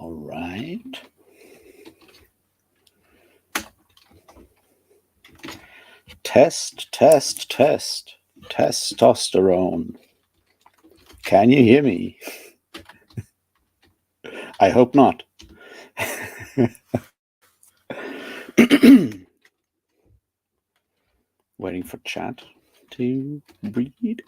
All right. Test, test, test. Testosterone. Can you hear me? I hope not. Waiting for chat to read.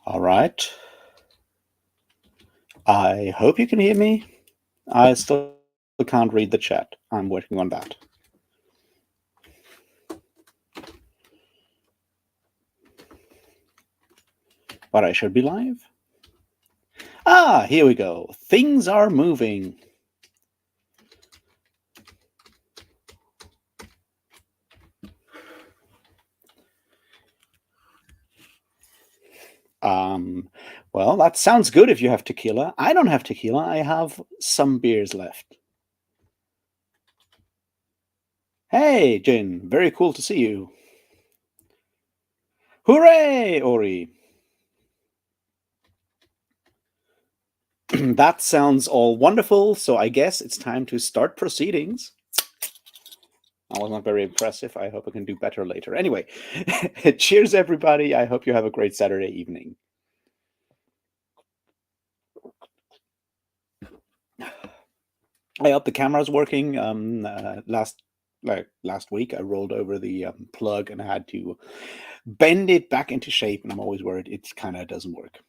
All right. I hope you can hear me. I still can't read the chat. I'm working on that. But I should be live. Ah, here we go. Things are moving. Well, that sounds good if you have tequila. I don't have tequila. I have some beers left. Hey, Jin. Very cool to see you. Hooray, Ori. That sounds all wonderful, so I guess it's time to start proceedings. That was not very impressive. I hope I can do better later. Anyway, cheers, everybody. I hope you have a great Saturday evening. I hope the camera's working. Last week, I rolled over the plug and I had to bend it back into shape, and I'm always worried it kind of doesn't work.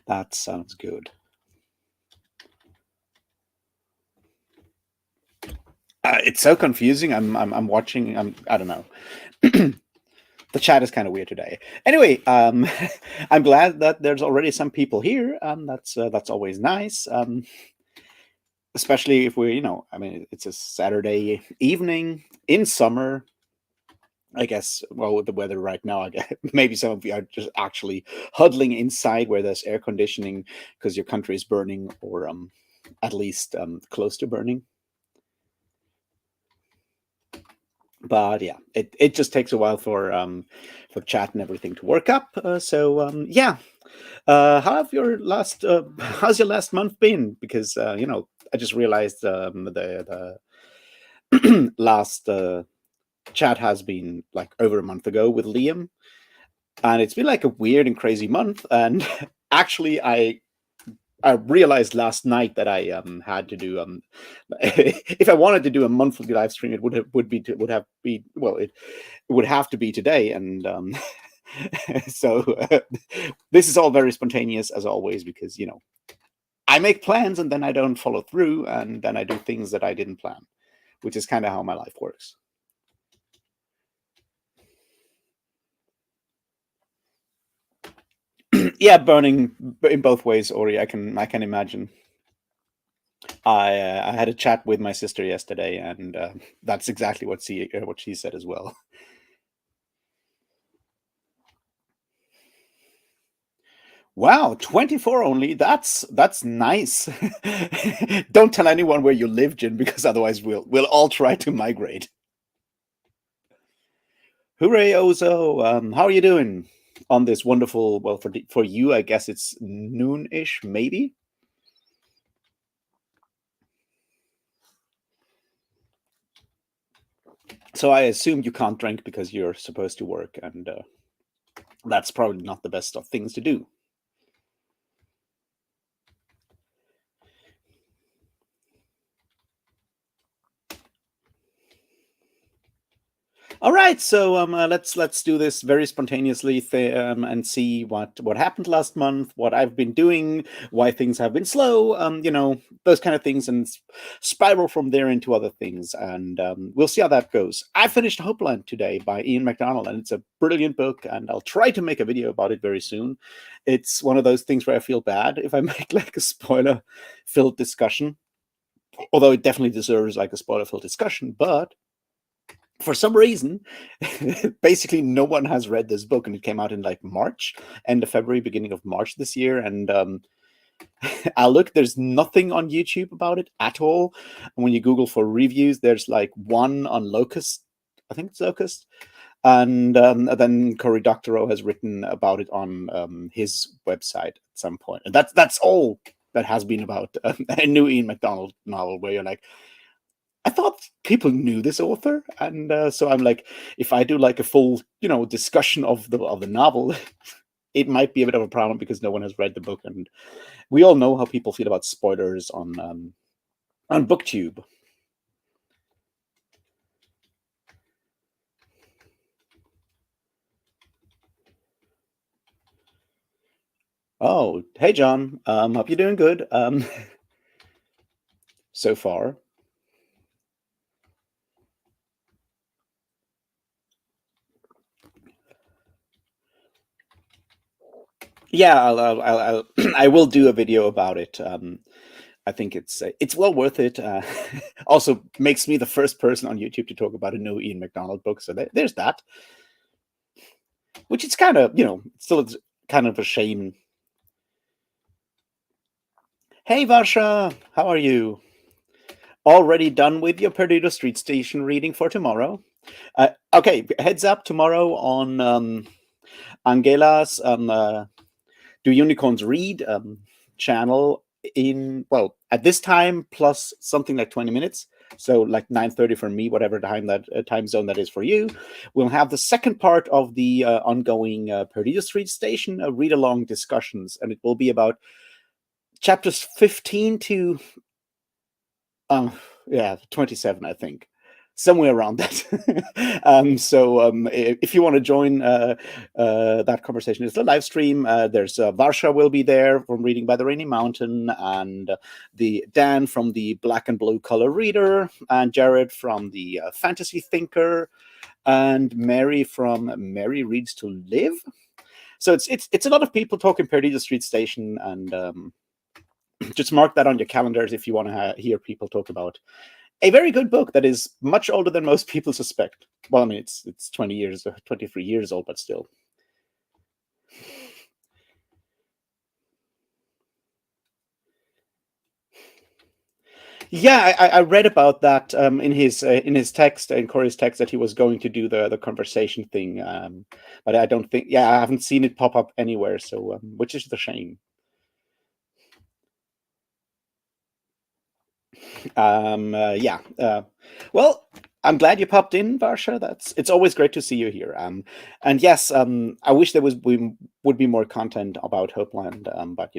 That sounds good. It's so confusing. I'm watching. I don't know. The chat is kind of weird today. Anyway, I'm glad that there's already some people here. That's always nice. Especially if we're, I mean, it's a Saturday evening in summer. I guess, well, with the weather right now, I guess maybe some of you are just actually huddling inside where there's air conditioning because your country is burning, or at least close to burning. But yeah, it just takes a while for chat and everything to work up. Yeah, how's your last month been? Because I just realized the last chat has been like over a month ago with Liam, and it's been like a weird and crazy month. And actually, I realized last night that I had to do if I wanted to do a monthly live stream, it would have to be today. And so this is all very spontaneous as always, because I make plans and then I don't follow through, and then I do things that I didn't plan, which is kind of how my life works. Yeah, burning in both ways, Ori. I can imagine. I had a chat with my sister yesterday, and that's exactly what she said as well. Wow, 24 only. That's nice. Don't tell anyone where you live, Jin, because otherwise we'll all try to migrate. Hooray, Ozo! How are you doing on this wonderful? Well, for you, I guess it's noon-ish, maybe. So I assume you can't drink because you're supposed to work, and that's probably not the best of things to do. All right, so let's do this very spontaneously and see what happened last month, what I've been doing, why things have been slow, those kind of things, and spiral from there into other things, and we'll see how that goes. I finished Hopeland today by Ian MacDonald, and it's a brilliant book, and I'll try to make a video about it very soon. It's one of those things where I feel bad if I make like a spoiler-filled discussion, although it definitely deserves like a spoiler-filled discussion, but For some reason, basically no one has read this book, and it came out in like March, end of February, beginning of March this year. And I look, there's nothing on YouTube about it at all. And when you Google for reviews, there's like one on Locust. I think it's Locust. And then Cory Doctorow has written about it on his website at some point. And that's all that has been about a new Ian MacDonald novel, where you're like, I thought people knew this author, and so I'm like, if I do like a full, discussion of the novel, it might be a bit of a problem because no one has read the book, and we all know how people feel about spoilers on BookTube. Oh, hey John, hope you're doing good. So far, yeah, I will do a video about it. I think it's well worth it. Also, makes me the first person on YouTube to talk about a new Ian MacDonald book, so there's that. Which it's kind of, still it's kind of a shame. Hey Varsha, how are you? Already done with your Perdido Street Station reading for tomorrow? Okay, heads up tomorrow on Angela's Do Unicorns Read channel at this time plus something like 20 minutes, so like 9:30 for me, whatever time zone that is for you. We'll have the second part of the ongoing Perdido Street Station read along discussions, and it will be about chapters 15 to 27, I think, somewhere around that. If you want to join that conversation, it's a live stream. There's Varsha will be there from Reading by the Rainy Mountain, and the Dan from the Black and Blue Color Reader, and Jared from the Fantasy Thinker, and Mary from Mary Reads to Live. So it's a lot of people talking Perdido Street Station, and just mark that on your calendars if you want to hear people talk about a very good book that is much older than most people suspect. Well, I mean, it's 20 years, 23 years old, but still. Yeah, I read about that in his text, in Corey's text, that he was going to do the conversation thing, but I don't think. Yeah, I haven't seen it pop up anywhere, so which is the shame. Yeah. Well, I'm glad you popped in, Varsha. It's always great to see you here. And yes, I wish there would be more content about Hopeland, but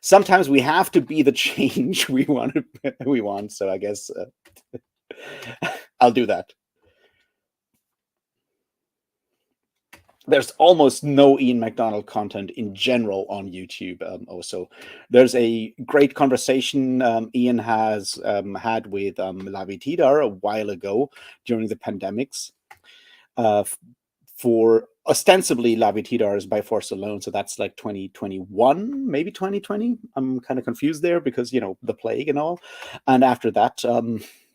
sometimes we have to be the change we want. So I guess I'll do that. There's almost no Ian MacDonald content in general on YouTube. Also, there's a great conversation Ian has had with Lavi Tidar a while ago during the pandemics. For ostensibly Lavi Tidar is by force alone, so that's like 2021, maybe 2020. I'm kind of confused there because the plague and all. And after that,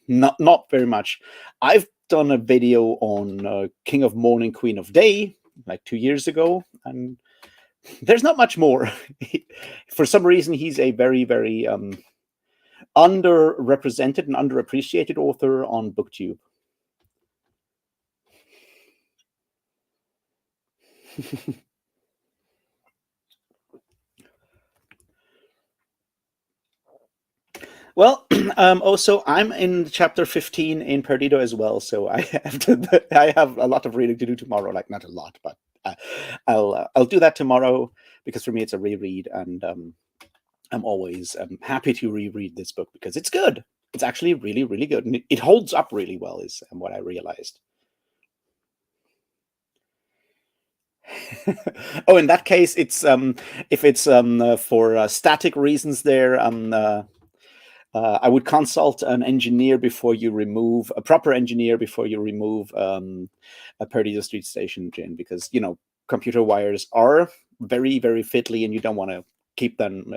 not very much. I've done a video on King of Morning, Queen of Day like 2 years ago, and there's not much more. For some reason, he's a very, very underrepresented and underappreciated author on BookTube. Well, also I'm in chapter 15 in Perdido as well, so I have a lot of reading to do tomorrow. Like not a lot, but I'll do that tomorrow because for me it's a reread, and I'm always happy to reread this book because it's good. It's actually really, really good, and it holds up really well. Is what I realized. Oh, in that case, it's if it's for static reasons there, I would consult an engineer before you remove a proper engineer before you remove a Perdido Street Station, Jin, because computer wires are very, very fiddly, and you don't want to keep them,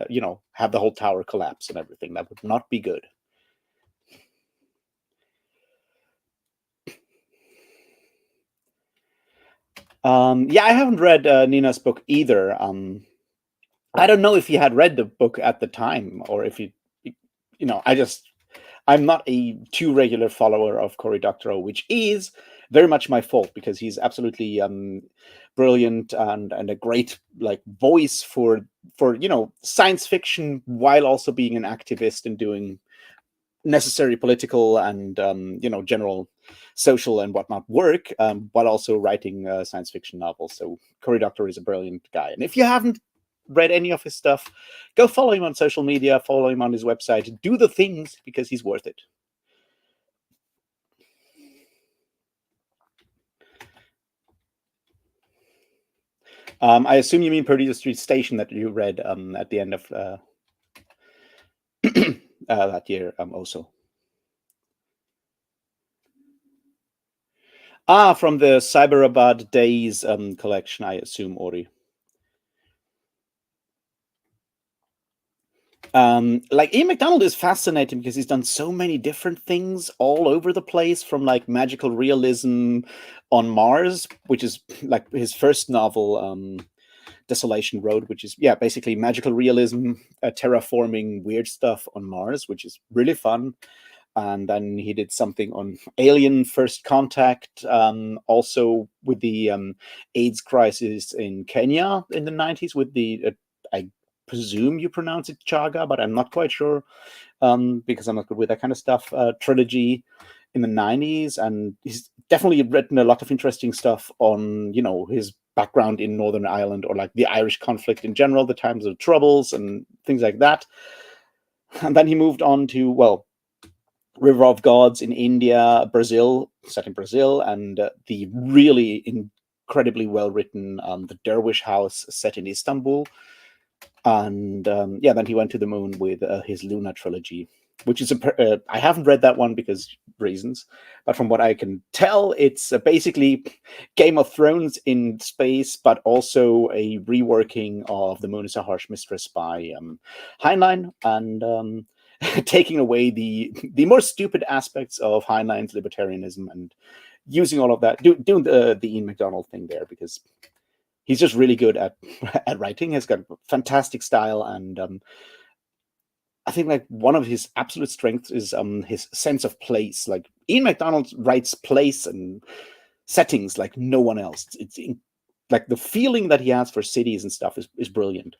have the whole tower collapse and everything. That would not be good. Yeah, I haven't read Nina's book either. I don't know if you had read the book at the time, or if I just I'm not a too regular follower of Cory Doctorow, which is very much my fault because he's absolutely brilliant and a great like voice for science fiction while also being an activist and doing necessary political and general social and whatnot work, but also writing science fiction novels. So Cory Doctorow is a brilliant guy, and if you haven't read any of his stuff, go follow him on social media, follow him on his website, do the things because he's worth it. I assume you mean Purdy Street Station that you read at the end of that year also. From the Cyberabad Days collection, I assume, Ori. Like Ian McDonald is fascinating because he's done so many different things all over the place, from like magical realism on Mars, which is like his first novel, Desolation Road, which is basically magical realism, terraforming weird stuff on Mars, which is really fun. And then he did something on Alien First Contact, also with the AIDS crisis in Kenya in the 90s, with the I presume you pronounce it Chaga, but I'm not quite sure, because I'm not good with that kind of stuff. Trilogy in the 90s, and he's definitely written a lot of interesting stuff on his background in Northern Ireland, or like the Irish conflict in general, the times of troubles and things like that. And then he moved on to, well, River of Gods in India, Brazil, set in Brazil, and the really incredibly well written The Dervish House, set in Istanbul. And then he went to the moon with his Luna trilogy, which is I haven't read that one because reasons, but from what I can tell, it's basically Game of Thrones in space, but also a reworking of The Moon is a Harsh Mistress by Heinlein, and taking away the more stupid aspects of Heinlein's libertarianism and using all of that, doing the Ian McDonald thing there, because he's just really good at at writing. He's got fantastic style, and I think like one of his absolute strengths is his sense of place. Like Ian McDonald writes place and settings like no one else. Like the feeling that he has for cities and stuff is brilliant.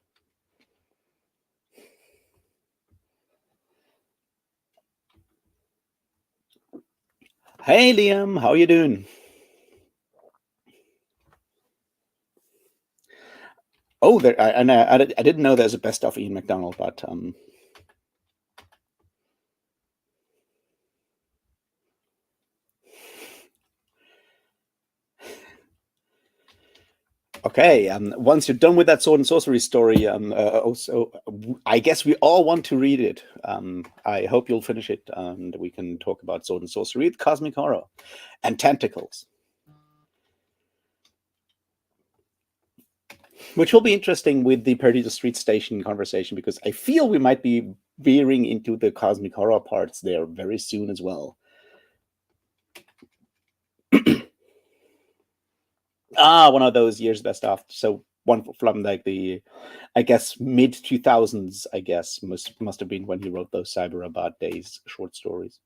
Hey Liam, how you doing? Oh, I didn't know there's a best of Ian McDonald, but okay. Once you're done with that sword and sorcery story, also, I guess we all want to read it. I hope you'll finish it, and we can talk about sword and sorcery, cosmic horror, and tentacles, which will be interesting with the Perdita Street Station conversation, because I feel we might be veering into the cosmic horror parts there very soon as well. One of those years best of. So one from like the, I guess, mid 2000s. I guess must have been when he wrote those Cyberabad Days short stories.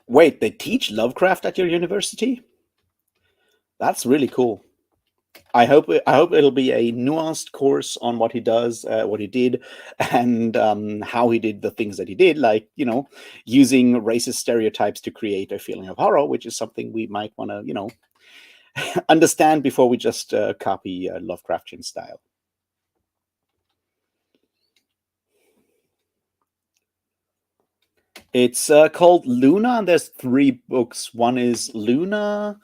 Wait, they teach Lovecraft at your university? That's really cool. I hope it'll be a nuanced course on what he does, what he did, and how he did the things that he did, like using racist stereotypes to create a feeling of horror, which is something we might want to understand before we just copy Lovecraftian style. It's called Luna, and there's three books. One is Luna,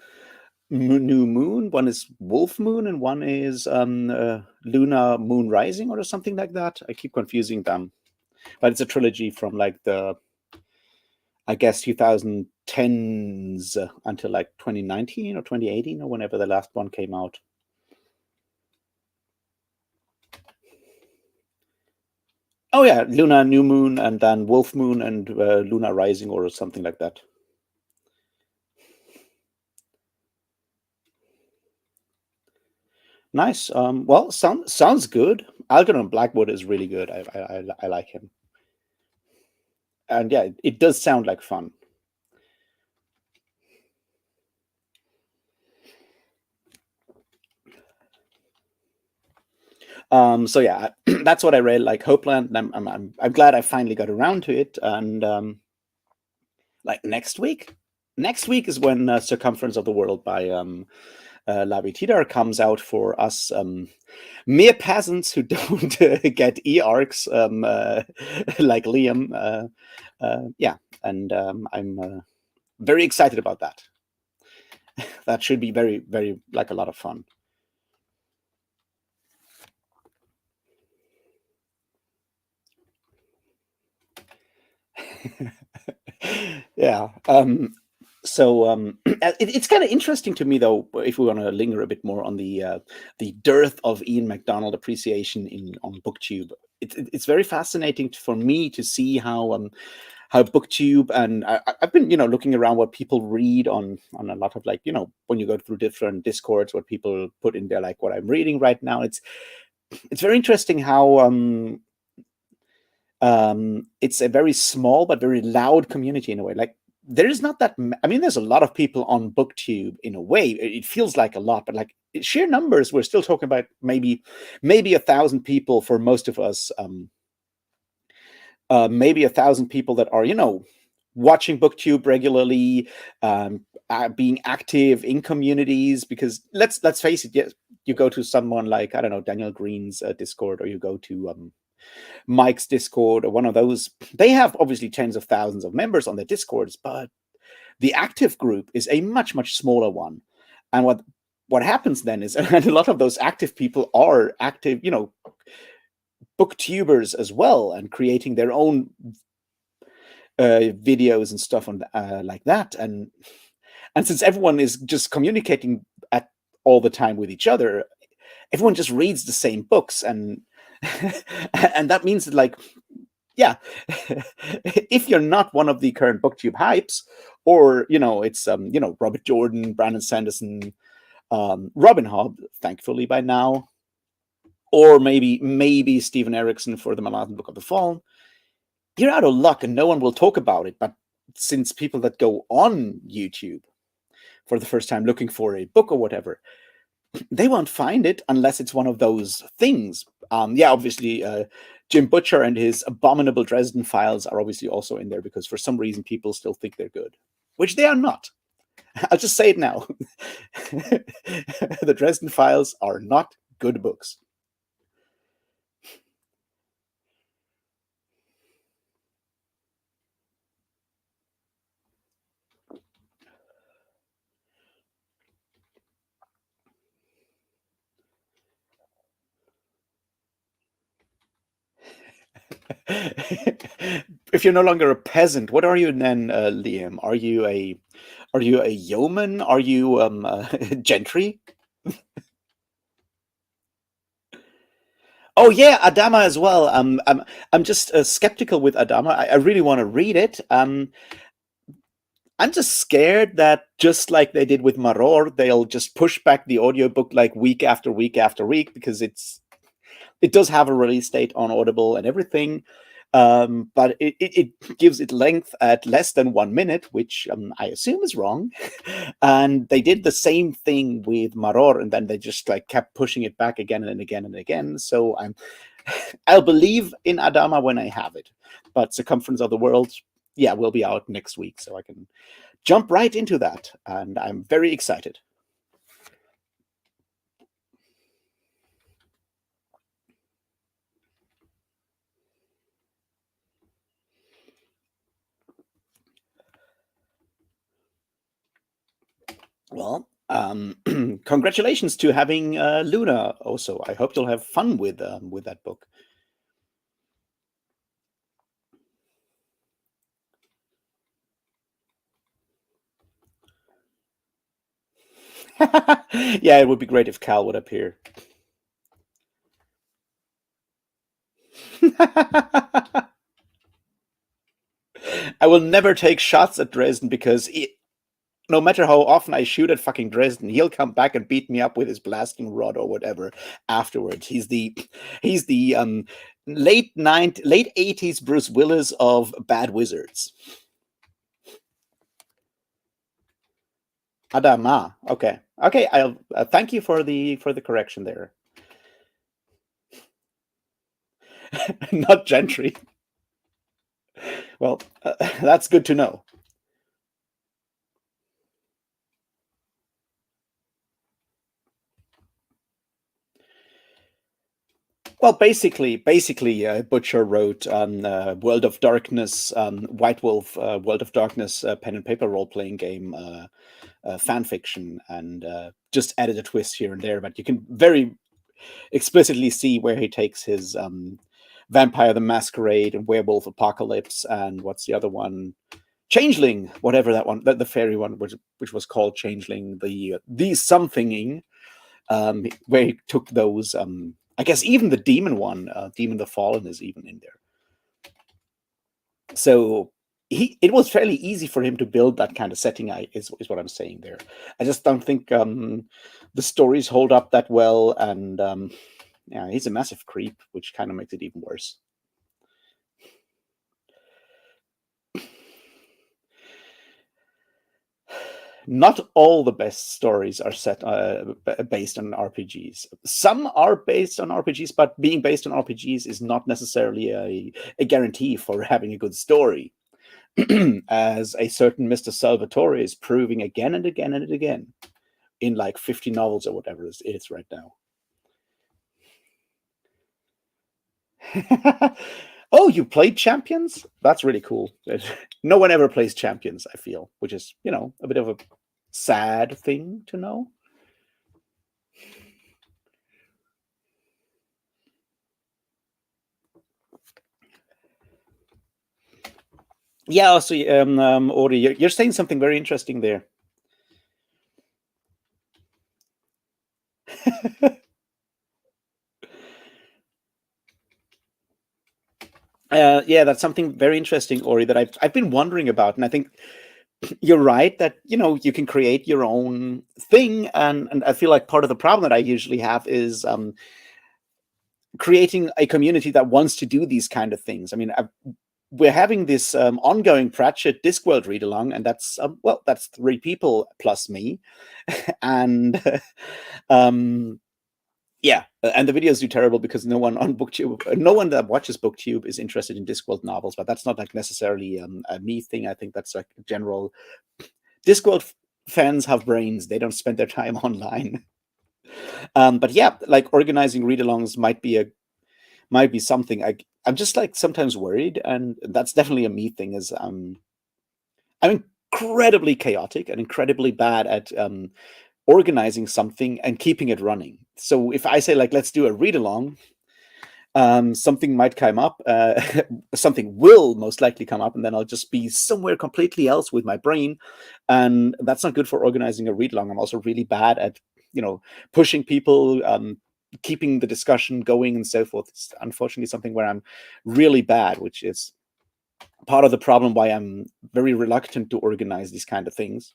New Moon, one is Wolf Moon, and one is Luna Moon Rising, or something like that. I keep confusing them, but it's a trilogy from like the, I guess, 2010s until like 2019 or 2018 or whenever the last one came out. Oh yeah, Luna New Moon, and then Wolf Moon, and Luna Rising, or something like that. Nice. Well, sounds good. Algernon Blackwood is really good. I like him, and yeah, it does sound like fun. So yeah, that's what I read. Like Hopeland, and I'm glad I finally got around to it. And like next week is when Circumference of the World by Lavi Tidar comes out for us mere peasants who don't get e-arcs like Liam. Yeah, and I'm very excited about that. That should be very, very like a lot of fun. Yeah. It's kind of interesting to me, though, if we want to linger a bit more on the dearth of Ian MacDonald appreciation in on BookTube. It's very fascinating for me to see how BookTube, and I've been looking around what people read on a lot of, like, when you go through different discords, what people put in there, like what I'm reading right now. It's very interesting how it's a very small but very loud community in a way. Like there is not that. I mean, there's a lot of people on BookTube in a way. It feels like a lot, but like sheer numbers, we're still talking about maybe 1,000 people for most of us. Maybe 1,000 people that are watching BookTube regularly, being active in communities. Because let's face it, yes, you go to someone like, I don't know, Daniel Green's Discord, or you go to Mike's Discord, or one of those. They have obviously tens of thousands of members on their Discords, but the active group is a much smaller one. And what happens then is, and a lot of those active people are active, booktubers as well, and creating their own videos and stuff on like that. And since everyone is just communicating at all the time with each other, everyone just reads the same books, and and that means that, like, yeah, if you're not one of the current booktube hypes, or it's Robert Jordan, Brandon Sanderson, Robin Hobb, thankfully by now, or maybe Stephen Erickson for the Malcontent Book of the Fall, you're out of luck and no one will talk about it. But since people that go on YouTube for the first time looking for a book or whatever, they won't find it unless it's one of those things. Yeah, obviously, Jim Butcher and his abominable Dresden Files are obviously also in there, because for some reason people still think they're good, which they are not. I'll just say it now. The Dresden Files are not good books. If you're no longer a peasant, what are you then, Liam? Are you a yeoman? Are you gentry? Oh yeah, Adama as well. I'm just skeptical with Adama. I really want to read it. I'm just scared that, just like they did with Maror, they'll just push back the audiobook like week after week after week, because it does have a release date on Audible and everything. But it gives it length at less than 1 minute, which I assume is wrong. And they did the same thing with Maror, and then they just like kept pushing it back again and again and again. So I'll believe in Adama when I have it. But Circumference of the World, yeah, will be out next week, so I can jump right into that, and I'm very excited. Well, congratulations to having Luna. Also, I hope you'll have fun with that book. Yeah, it would be great if Cal would appear. I will never take shots at Dresden because no matter how often I shoot at fucking Dresden, he'll come back and beat me up with his blasting rod or whatever afterwards. He's the late 80s Bruce Willis of bad wizards. Adama. Okay. Okay. I'll thank you for the correction there. Not gentry. Well, that's good to know. Well, basically, Butcher wrote World of Darkness, White Wolf, World of Darkness pen and paper role playing game fan fiction, and just added a twist here and there. But you can very explicitly see where he takes his Vampire the Masquerade and Werewolf Apocalypse, and what's the other one? Changeling, whatever that one, the fairy one, which was called Changeling, the somethinging, where he took those. I guess even the demon one, Demon the Fallen, is even in there. So it was fairly easy for him to build that kind of setting. Is what I'm saying there. I just don't think the stories hold up that well, and yeah, he's a massive creep, which kind of makes it even worse. Not all the best stories are set based on RPGs. Some are based on RPGs, but being based on RPGs is not necessarily a guarantee for having a good story. As a certain Mr. Salvatore is proving again and again and again in like 50 novels or whatever it is right now. Oh, you played Champions? That's really cool. No one ever plays Champions, I feel, which is, a bit of a sad thing to know. Yeah, also, Ori, you're saying something very interesting there. Yeah, that's something very interesting, Ori, that I've been wondering about, and I think you're right that you can create your own thing, and I feel like part of the problem that I usually have is creating a community that wants to do these kind of things. I mean, we're having this ongoing Pratchett Discworld read along, and that's well, that's 3 people plus me, and um, yeah, and the videos do terrible because no one on BookTube, no one that watches BookTube is interested in Discworld novels. But that's not like necessarily a me thing. I think that's like general. Discworld fans have brains; they don't spend their time online. But yeah, like organizing read-alongs might be something. I'm just like sometimes worried, and that's definitely a me thing. Is I'm incredibly chaotic and incredibly bad at organizing something and keeping it running. So if I say like let's do a read along, something might come up, something will most likely come up, and then I'll just be somewhere completely else with my brain, and that's not good for organizing a read along. I'm also really bad at pushing people, keeping the discussion going, and so forth. It's unfortunately something where I'm really bad, which is part of the problem why I'm very reluctant to organize these kind of things.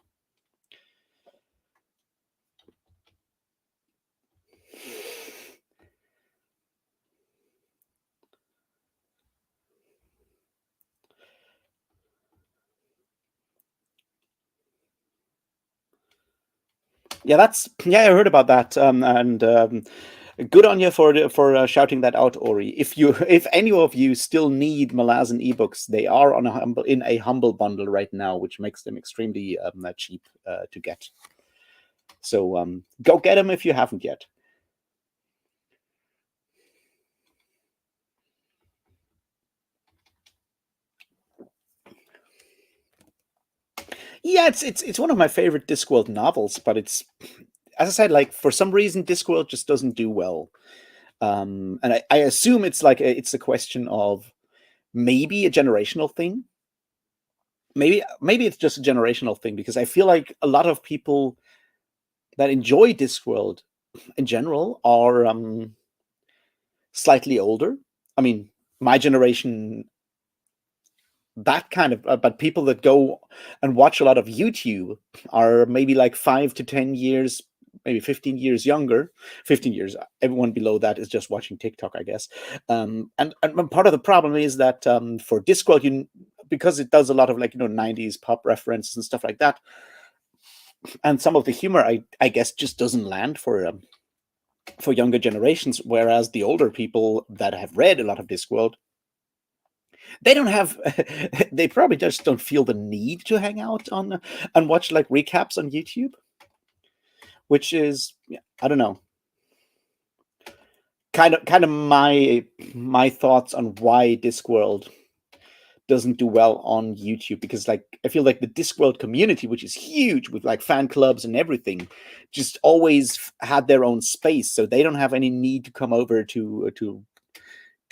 Yeah, I heard about that, and good on you for shouting that out, Ori. If any of you still need Malazan ebooks, they are in a humble bundle right now, which makes them extremely cheap to get. So go get them if you haven't yet. Yeah, it's one of my favorite Discworld novels, but it's, as I said, like for some reason Discworld just doesn't do well. And I assume it's like it's a question of maybe a generational thing. Maybe it's just a generational thing, because I feel like a lot of people that enjoy Discworld in general are slightly older. I mean, my generation, that kind of, but people that go and watch a lot of YouTube are maybe like 5 to 10 years, maybe 15 years younger. 15 years, everyone below that is just watching TikTok, I guess. And part of the problem is that for Discworld, because it does a lot of, like, 90s pop references and stuff like that, and some of the humor, I guess, just doesn't land for younger generations, whereas the older people that have read a lot of Discworld, they don't have they probably just don't feel the need to hang out on and watch like recaps on YouTube, which is, yeah, I don't know, kind of my thoughts on why Discworld doesn't do well on YouTube, because, like, I feel like the Discworld community, which is huge with like fan clubs and everything, just always had their own space, so they don't have any need to come over to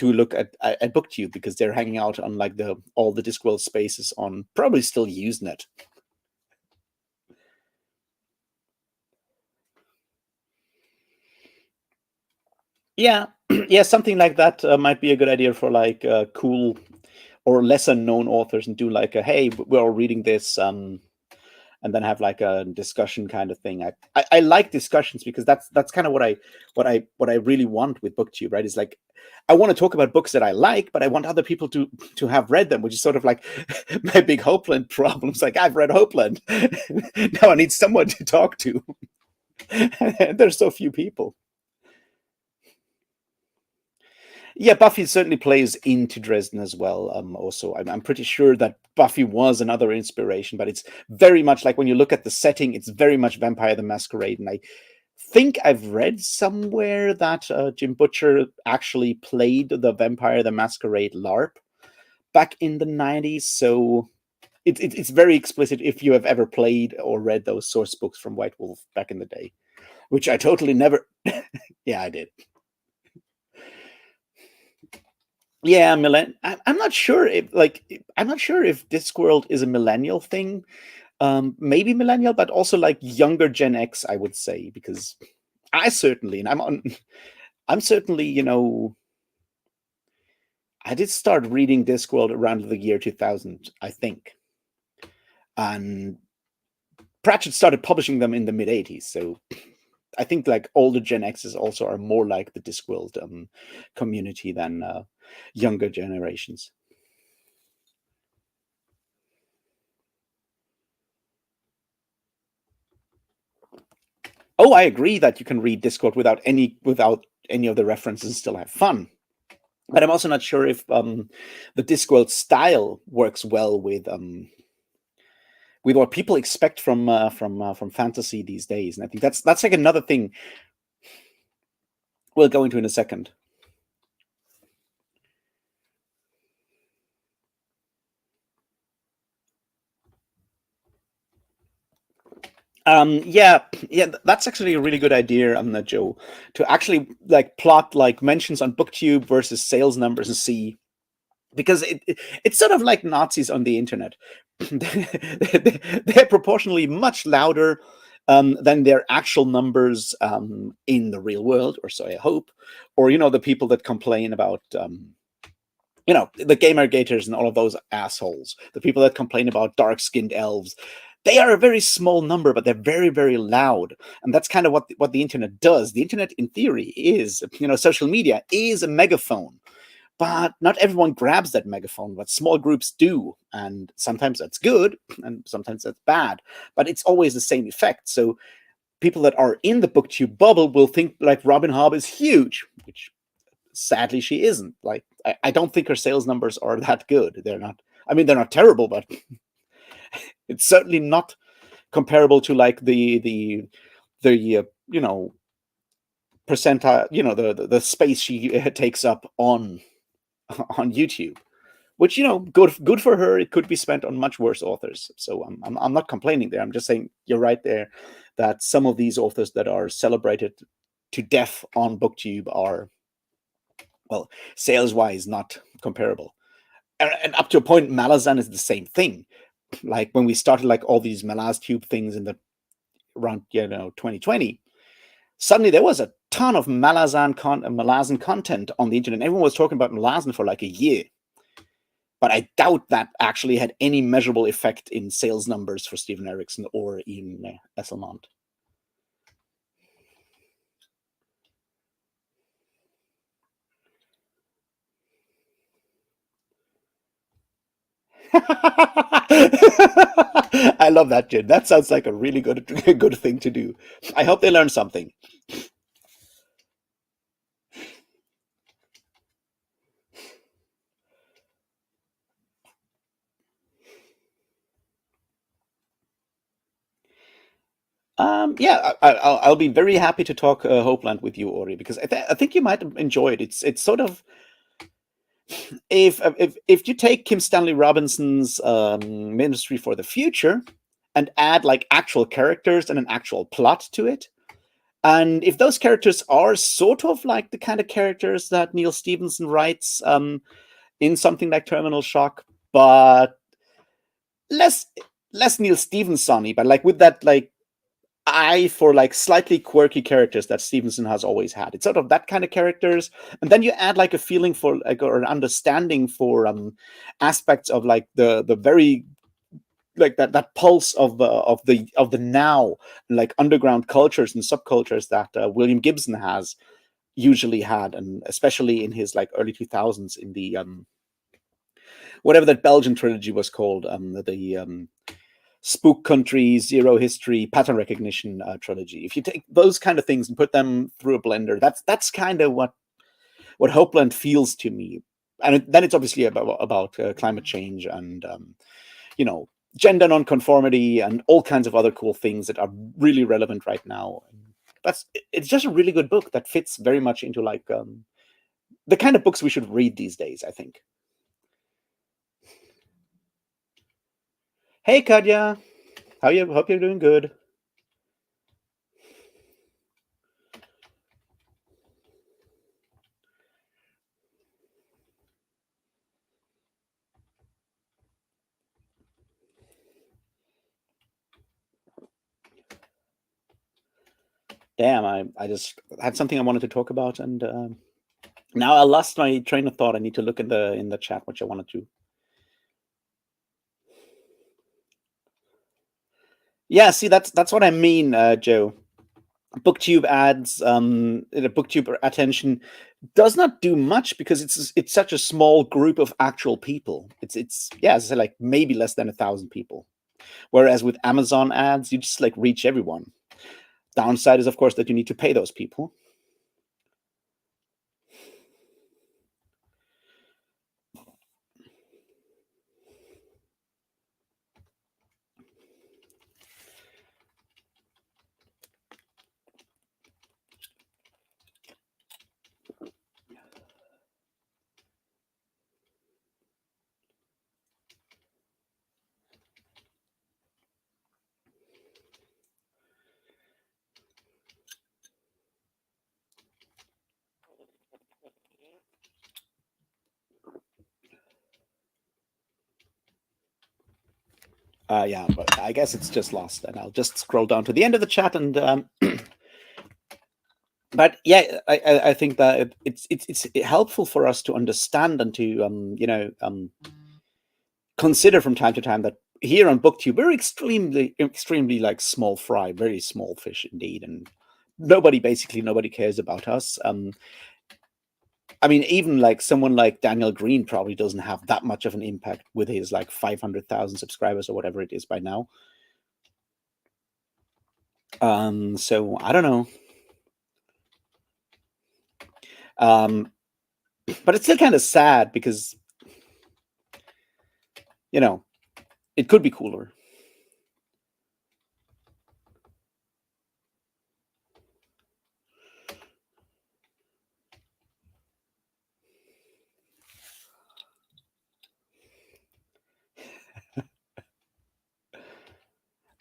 look at BookTube, because they're hanging out on like all the Discworld spaces on probably still Usenet. Yeah, yeah, something like that might be a good idea for like cool or lesser known authors, and do like a, hey, we're all reading this, and then have like a discussion kind of thing. I like discussions, because that's kind of what I really want with BookTube, right? Is like, I want to talk about books that I like, but I want other people to have read them, which is sort of like my big Hopeland problems. Like, I've read Hopeland, now I need someone to talk to. There's so few people. Yeah, Buffy certainly plays into Dresden as well. Also, I'm pretty sure that Buffy was another inspiration, but it's very much like, when you look at the setting, it's very much Vampire the Masquerade. And I think I've read somewhere that Jim Butcher actually played the Vampire the Masquerade LARP back in the 90s. So it's very explicit if you have ever played or read those source books from White Wolf back in the day, which I totally never. Yeah, I did. Yeah, I'm not sure if, like, I'm not sure if Discworld is a millennial thing. Maybe millennial, but also like younger Gen X, I would say, because I certainly, and I'm certainly, I did start reading Discworld around the year 2000, I think, and Pratchett started publishing them in the mid 80s. So I think like older Gen X's also are more like the Discworld community than younger generations. Oh, I agree that you can read Discord without any of the references and still have fun. But I'm also not sure if the Discworld style works well with what people expect from fantasy these days. And I think that's like another thing we'll go into in a second. Yeah, yeah, that's actually a really good idea, Joe, to actually like plot like mentions on BookTube versus sales numbers and see, because it's sort of like Nazis on the internet. They're proportionally much louder than their actual numbers in the real world, or so I hope. Or, the people that complain about, the gamer gators and all of those assholes, the people that complain about dark skinned elves. They are a very small number, but they're very, very loud. And that's kind of what the internet does. The internet, in theory, is, social media is a megaphone, but not everyone grabs that megaphone, but small groups do. And sometimes that's good, and sometimes that's bad, but it's always the same effect. So people that are in the BookTube bubble will think like Robin Hobb is huge, which sadly she isn't. Like, I don't think her sales numbers are that good. They're not, I mean, they're not terrible, but it's certainly not comparable to like the percentile, the space she takes up on YouTube, which, good for her. It could be spent on much worse authors. So I'm not complaining there. I'm just saying you're right there, that some of these authors that are celebrated to death on BookTube are, well, sales wise, not comparable. And up to a point, Malazan is the same thing. Like, when we started like all these MalazTube things in the around 2020, suddenly there was a ton of Malazan content on the internet. Everyone was talking about Malazan for like a year, but I doubt that actually had any measurable effect in sales numbers for Steven Erikson or even Esselmont. I love that, Jin. That sounds like a really good thing to do. I hope they learn something. Yeah, I'll be very happy to talk Hopeland with you, Ori, because I think you might enjoy it. It's sort of, if you take Kim Stanley Robinson's Ministry for the Future and add like actual characters and an actual plot to it, and if those characters are sort of like the kind of characters that Neil Stephenson writes in something like Terminal Shock, but less Neil Stephenson-y, but like with that like eye for like slightly quirky characters that Stevenson has always had. It's sort of that kind of characters, and then you add like a feeling for like or an understanding for aspects of like the very like that pulse of the now, like underground cultures and subcultures that William Gibson has usually had, and especially in his like early 2000s in the whatever that Belgian trilogy was called, the Spook Country, Zero History, Pattern Recognition trilogy. If you take those kind of things and put them through a blender, that's kind of what Hopeland feels to me. And then it's obviously about climate change and you know, gender nonconformity and all kinds of other cool things that are really relevant right now. It's just a really good book that fits very much into like the kind of books we should read these days, I think. Hey Kadya, how you? Hope you're doing good. Damn, I just had something I wanted to talk about, and now I lost my train of thought. I need to look in the chat which I wanted to. Yeah, see, that's what I mean, Joe. Booktube ads, the Booktube attention does not do much because it's such a small group of actual people. It's yeah, as I say, like maybe less than 1,000 people. Whereas with Amazon ads, you just like reach everyone. Downside is, of course, that you need to pay those people. Yeah, but I guess it's just lost, and I'll just scroll down to the end of the chat. And but yeah, I think that it's helpful for us to understand and to consider from time to time that here on BookTube we're extremely like small fry, very small fish indeed, and nobody cares about us. I mean, even like someone like Daniel Green probably doesn't have that much of an impact with his like 500,000 subscribers or whatever it is by now. So I don't know. Um, but it's still kind of sad because it could be cooler.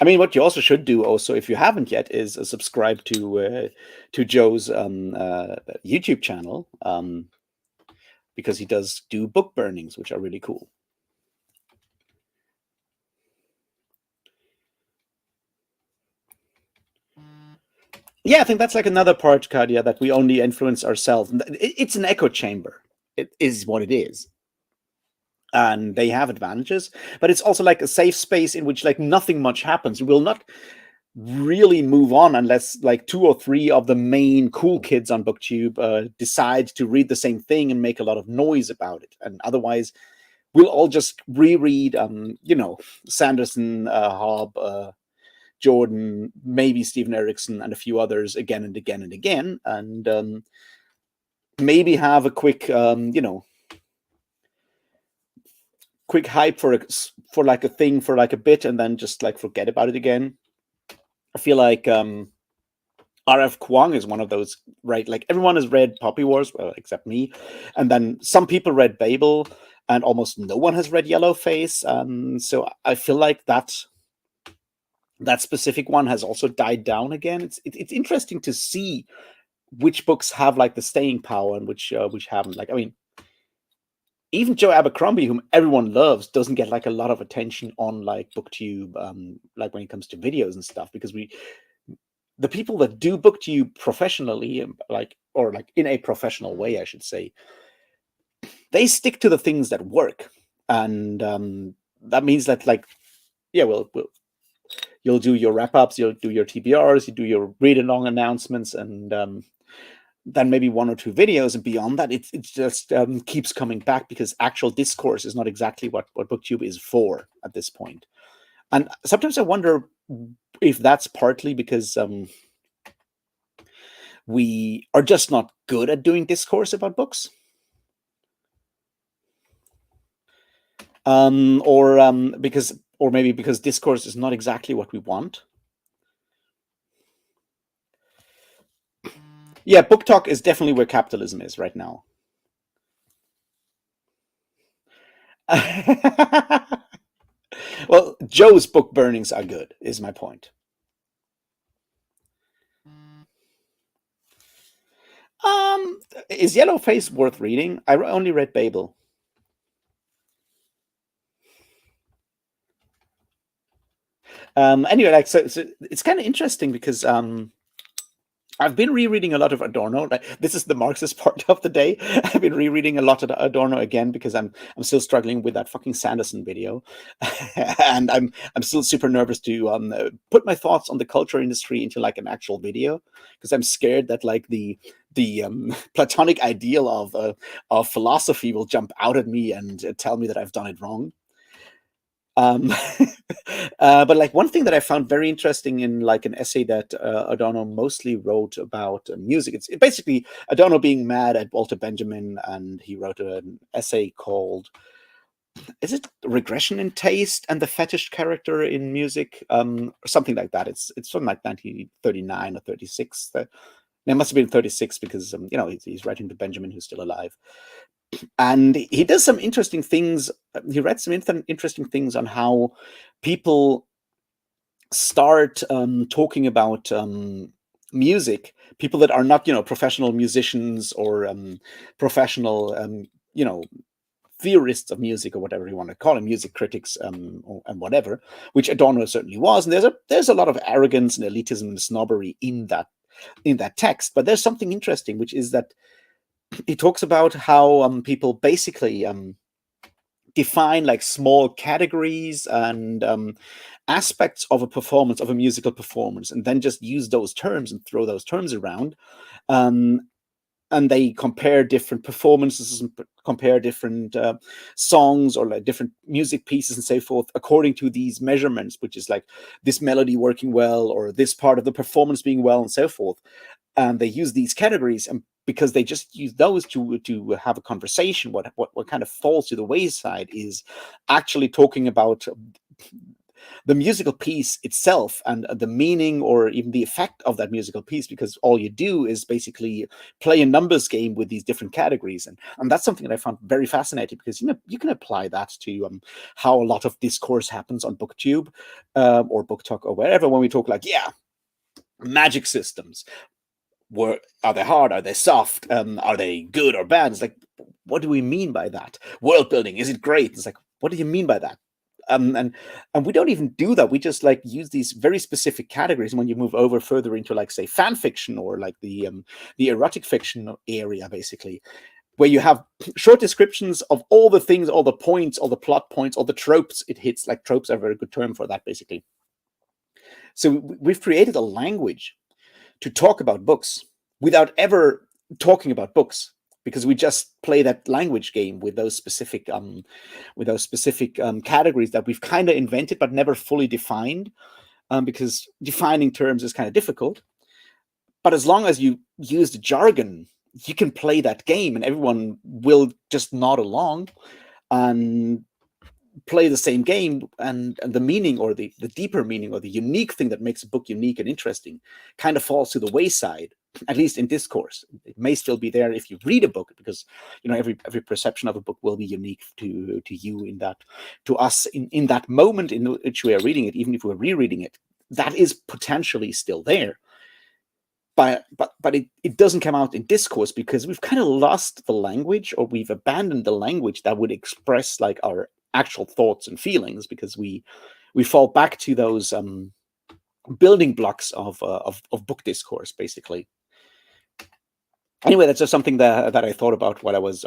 I mean, what you also should do, also, if you haven't yet, is subscribe to Joe's YouTube channel, because he does do book burnings, which are really cool. Yeah, I think that's like another part, Kadia, that we only influence ourselves. It's an echo chamber. It is what it is, and they have advantages, but it's also like a safe space in which like nothing much happens. We will not really move on unless like two or three of the main cool kids on BookTube decide to read the same thing and make a lot of noise about it. And otherwise, we'll all just reread, Sanderson, Hobb, Jordan, maybe Stephen Erickson, and a few others again and again and again, and maybe have a quick, quick hype for like a thing for like a bit, and then just like forget about it again. I feel like RF Kuang is one of those, right? Like everyone has read Poppy Wars, well, except me, and then some people read Babel, and almost no one has read Yellowface. So I feel like that specific one has also died down again. It's interesting to see which books have like the staying power and which haven't. Like, I mean, even Joe Abercrombie, whom everyone loves, doesn't get like a lot of attention on like BookTube, like when it comes to videos and stuff, because the people that do BookTube professionally, like, or like in a professional way, I should say, they stick to the things that work, and that means that like, yeah, well, you'll do your wrap ups, you'll do your TBRs, you do your read along announcements, and then maybe one or two videos, and beyond that, it just keeps coming back because actual discourse is not exactly what BookTube is for at this point. And sometimes I wonder if that's partly because we are just not good at doing discourse about books, or maybe because discourse is not exactly what we want. Yeah, book talk is definitely where capitalism is right now. Well, Joe's book burnings are good, is my point. Um, is Yellowface worth reading? I only read Babel. Anyway, like, so it's kind of interesting because I've been rereading a lot of Adorno. This is the Marxist part of the day. I've been rereading a lot of Adorno again because I'm still struggling with that fucking Sanderson video, and I'm still super nervous to put my thoughts on the culture industry into like an actual video, because I'm scared that like the Platonic ideal of philosophy will jump out at me and tell me that I've done it wrong. Um, but like one thing that I found very interesting in like an essay that Adorno mostly wrote about music, it's basically Adorno being mad at Walter Benjamin, and he wrote an essay called, is it Regression in Taste and the Fetish Character in Music, or something like that. It's from like 1939 or 36. It must have been 36 because he's writing to Benjamin, who's still alive, and he does some interesting things. He read some interesting things on how people start talking about music, people that are not professional musicians or professional theorists of music, or whatever you want to call them, music critics, and whatever, which Adorno certainly was. And there's a lot of arrogance and elitism and snobbery in that text, but there's something interesting, which is that he talks about how people basically define like small categories and aspects of a performance, of a musical performance, and then just use those terms and throw those terms around. Um, and they compare different performances and compare different songs or like different music pieces and so forth according to these measurements, which is like this melody working well or this part of the performance being well and so forth. And they use these categories, and because they just use those to have a conversation, what kind of falls to the wayside is actually talking about the musical piece itself and the meaning or even the effect of that musical piece, because all you do is basically play a numbers game with these different categories. And that's something that I found very fascinating, because you can apply that to how a lot of discourse happens on BookTube, or Book Talk or wherever, when we talk like, yeah, magic systems, are they hard, are they soft, are they good or bad? It's like, what do we mean by that? World building, is it great? It's like, what do you mean by that? and we don't even do that. We just like use these very specific categories. And when you move over further into like say fan fiction or like the erotic fiction area, basically, where you have short descriptions of all the things, all the points, all the plot points, all the tropes it hits. Like tropes are a very good term for that, basically. So we've created a language to talk about books without ever talking about books, because we just play that language game with those specific categories that we've kind of invented but never fully defined, because defining terms is kind of difficult. But as long as you use the jargon, you can play that game, and everyone will just nod along and play the same game, and the meaning, or the deeper meaning, or the unique thing that makes a book unique and interesting kind of falls to the wayside, at least in discourse. It may still be there if you read a book, because every perception of a book will be unique to you, in that, to us in that moment in which we are reading it. Even if we're rereading it, that is potentially still there, but it doesn't come out in discourse, because we've kind of lost the language, or we've abandoned the language that would express like our actual thoughts and feelings, because we fall back to those building blocks of book discourse, basically. Anyway, that's just something that I thought about while I was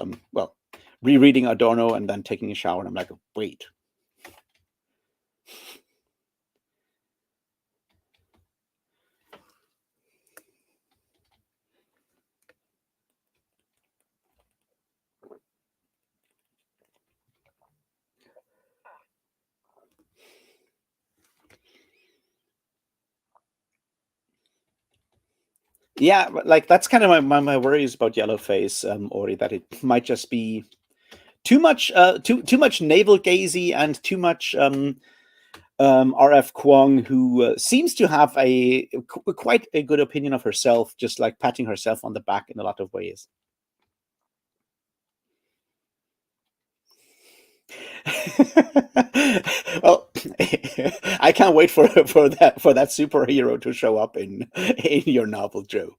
rereading Adorno and then taking a shower, and I'm like, wait. Yeah, like that's kind of my worries about Yellowface, Ori, that it might just be too much navel gazy, and too much RF Kuang, who seems to have quite a good opinion of herself, just like patting herself on the back in a lot of ways. Well, I can't wait for that superhero to show up in your novel, Joe.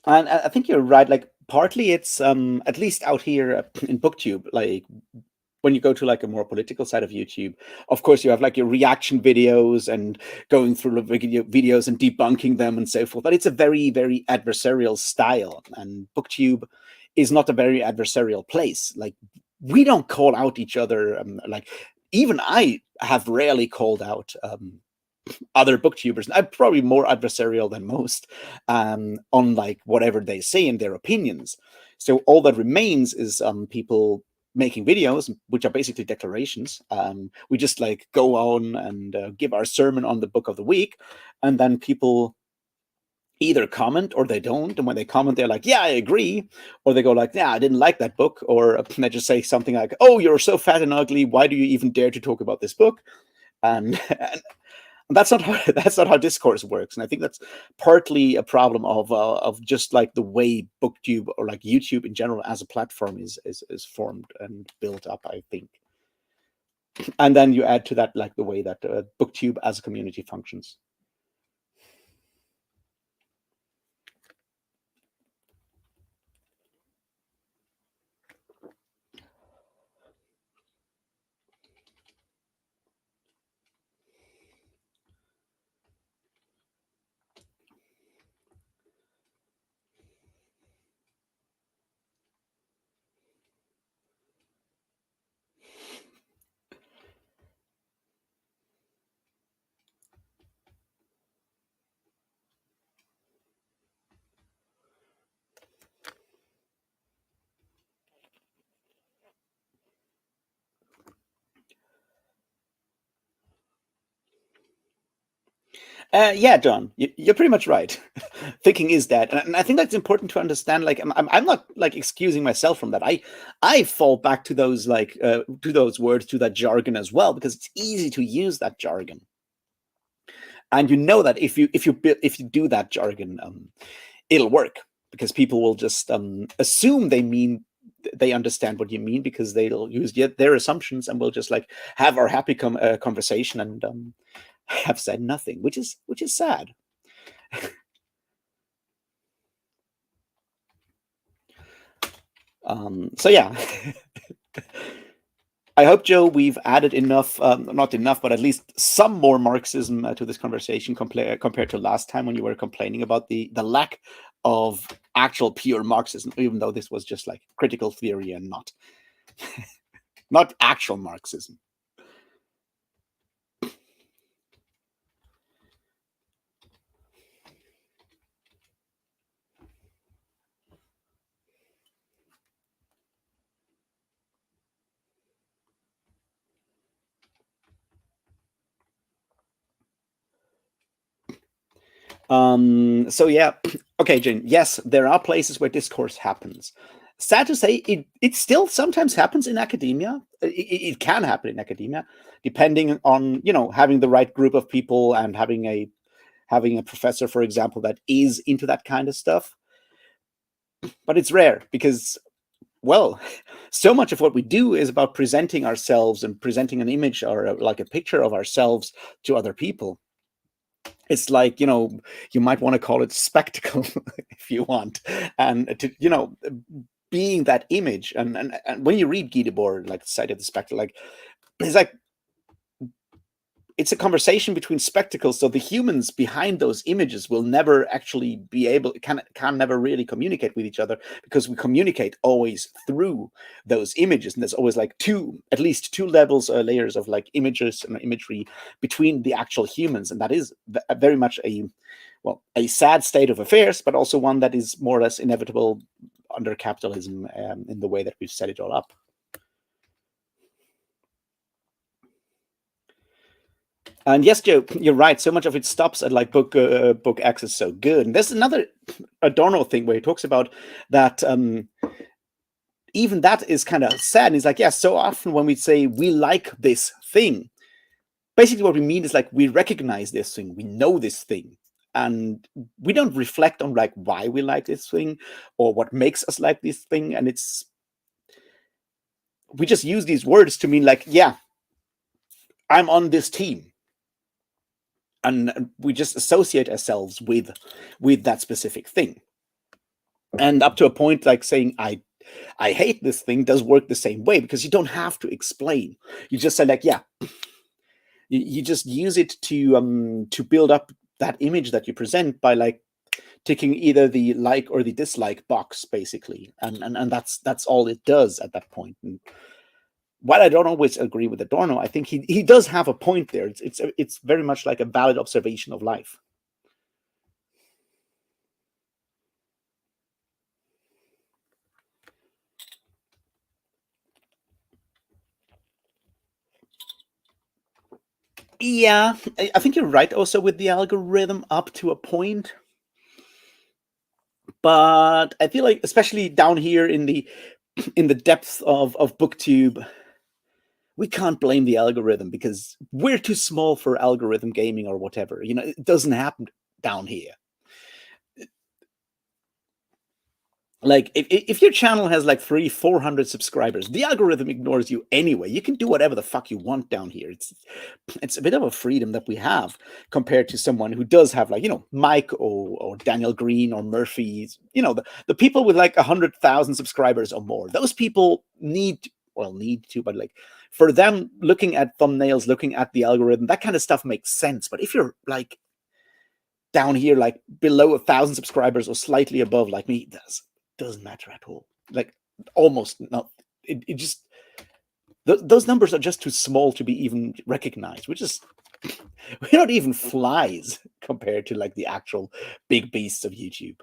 And I think you're right. Like partly it's at least out here in BookTube, like when you go to like a more political side of YouTube, of course you have like your reaction videos and going through the videos and debunking them and so forth. But it's a very, very adversarial style, and BookTube is not a very adversarial place. Like we don't call out each other. Like even I have rarely called out other booktubers. I'm probably more adversarial than most on like whatever they say in their opinions. So all that remains is people making videos, which are basically declarations. We just like go on and give our sermon on the book of the week, and then people either comment or they don't. And when they comment, they're like, "Yeah, I agree," or they go like, "Yeah, I didn't like that book," or they just say something like, "Oh, you're so fat and ugly. Why do you even dare to talk about this book?" And that's not how discourse works. And I think that's partly a problem of just like the way booktube, or like YouTube in general as a platform, is formed and built up, I think. And then you add to that like the way that booktube as a community functions. Yeah, John, you're pretty much right. Thinking is dead, and I think that's important to understand. Like, I'm not like excusing myself from that. I fall back to those like to those words, to that jargon as well, because it's easy to use that jargon, and you know that if you do that jargon, it'll work, because people will just assume they mean they understand what you mean, because they'll use their assumptions, and we'll just like have our happy conversation, and have said nothing, which is sad. So yeah. I hope, Joe, we've added enough, not enough, but at least some more Marxism to this conversation compared to last time, when you were complaining about the lack of actual pure Marxism, even though this was just like critical theory and not actual Marxism. So yeah, okay, Jane. Yes, there are places where discourse happens. Sad to say, it still sometimes happens in academia. It can happen in academia, depending on, having the right group of people, and having a professor, for example, that is into that kind of stuff. But it's rare because, well, so much of what we do is about presenting ourselves and presenting an image, or like a picture of ourselves, to other people. It's like, you might want to call it spectacle if you want, and to, being that image. And when you read Guy Debord, like the side of the spectacle, like, it's like, it's a conversation between spectacles. So the humans behind those images will never actually be able, can never really communicate with each other, because we communicate always through those images. And there's always like at least two levels, layers of like images and imagery between the actual humans. And that is very much a sad state of affairs, but also one that is more or less inevitable under capitalism, in the way that we've set it all up. And yes, Joe, you're right. So much of it stops at like book X is so good. And there's another Adorno thing where he talks about that. Even that is kind of sad. And he's like, yeah, so often when we say we like this thing, basically what we mean is like, we recognize this thing, we know this thing, and we don't reflect on like why we like this thing or what makes us like this thing. And we just use these words to mean like, yeah, I'm on this team. And we just associate ourselves with that specific thing. And up to a point, like saying I hate this thing does work the same way, because you don't have to explain. You just say like, yeah, you just use it to build up that image that you present by like ticking either the like or the dislike box, basically. And that's all it does at that point. And while I don't always agree with Adorno, I think he does have a point there. It's very much like a valid observation of life. Yeah, I think you're right also with the algorithm up to a point. But I feel like, especially down here in the depths of booktube, we can't blame the algorithm, because we're too small for algorithm gaming or whatever. It doesn't happen down here. Like, if your channel has like 400 subscribers, the algorithm ignores you anyway. You can do whatever the fuck you want down here. It's a bit of a freedom that we have, compared to someone who does have like, Mike or Daniel Green or Murphy. The people with like 100,000 subscribers or more. Those people need to, but like, for them, looking at thumbnails, looking at the algorithm, that kind of stuff makes sense. But if you're like down here, like below 1,000 subscribers or slightly above, like me, doesn't matter at all. Like, almost not. It just, those numbers are just too small to be even recognized. We're not even flies compared to like the actual big beasts of YouTube.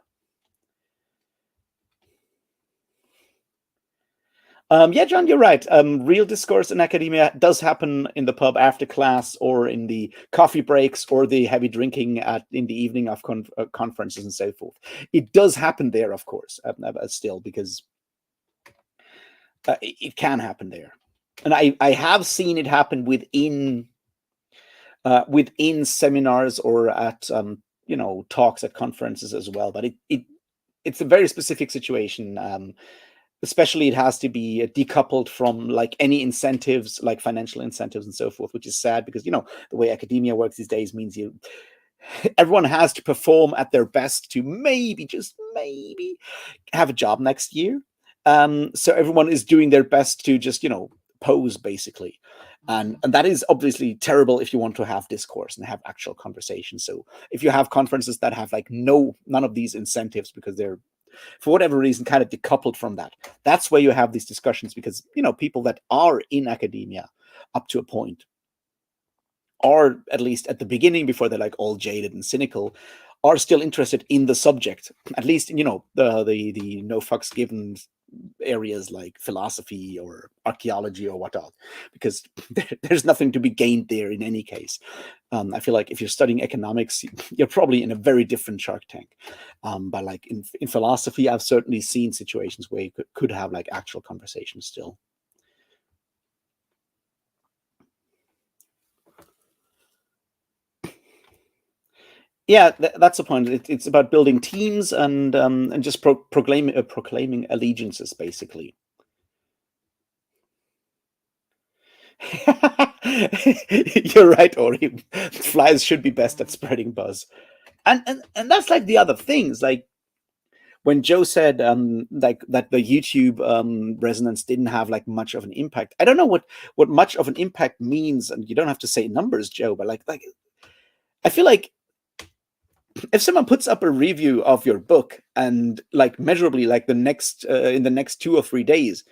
Yeah, John, you're right. Real discourse in academia does happen in the pub after class, or in the coffee breaks, or the heavy drinking in the evening of conferences and so forth. It does happen there, of course, still, because it can happen there. And I have seen it happen within seminars, or at talks at conferences as well. But it's a very specific situation. especially it has to be decoupled from like any incentives, like financial incentives and so forth, which is sad because the way academia works these days means everyone has to perform at their best to maybe, just maybe, have a job next year. So everyone is doing their best to just pose basically, and that is obviously terrible if you want to have discourse and have actual conversations. So if you have conferences that have like none of these incentives because they're, for whatever reason, kind of decoupled from that, that's where you have these discussions, because people that are in academia up to a point, or at least at the beginning before they're like all jaded and cynical, are still interested in the subject, at least in the no fucks given areas like philosophy or archaeology or whatnot, because there's nothing to be gained there in any case. I feel like if you're studying economics, you're probably in a very different Shark Tank. But like in philosophy, I've certainly seen situations where you could have like actual conversations still. Yeah, that's the point. It's about building teams and just proclaiming allegiances, basically. You're right, Ori. Flies should be best at spreading buzz, and that's like the other things. Like when Joe said like that the YouTube resonance didn't have like much of an impact. I don't know what much of an impact means, and you don't have to say numbers, Joe. But like I feel like if someone puts up a review of your book and like measurably, like the next in the next 2 or 3 days,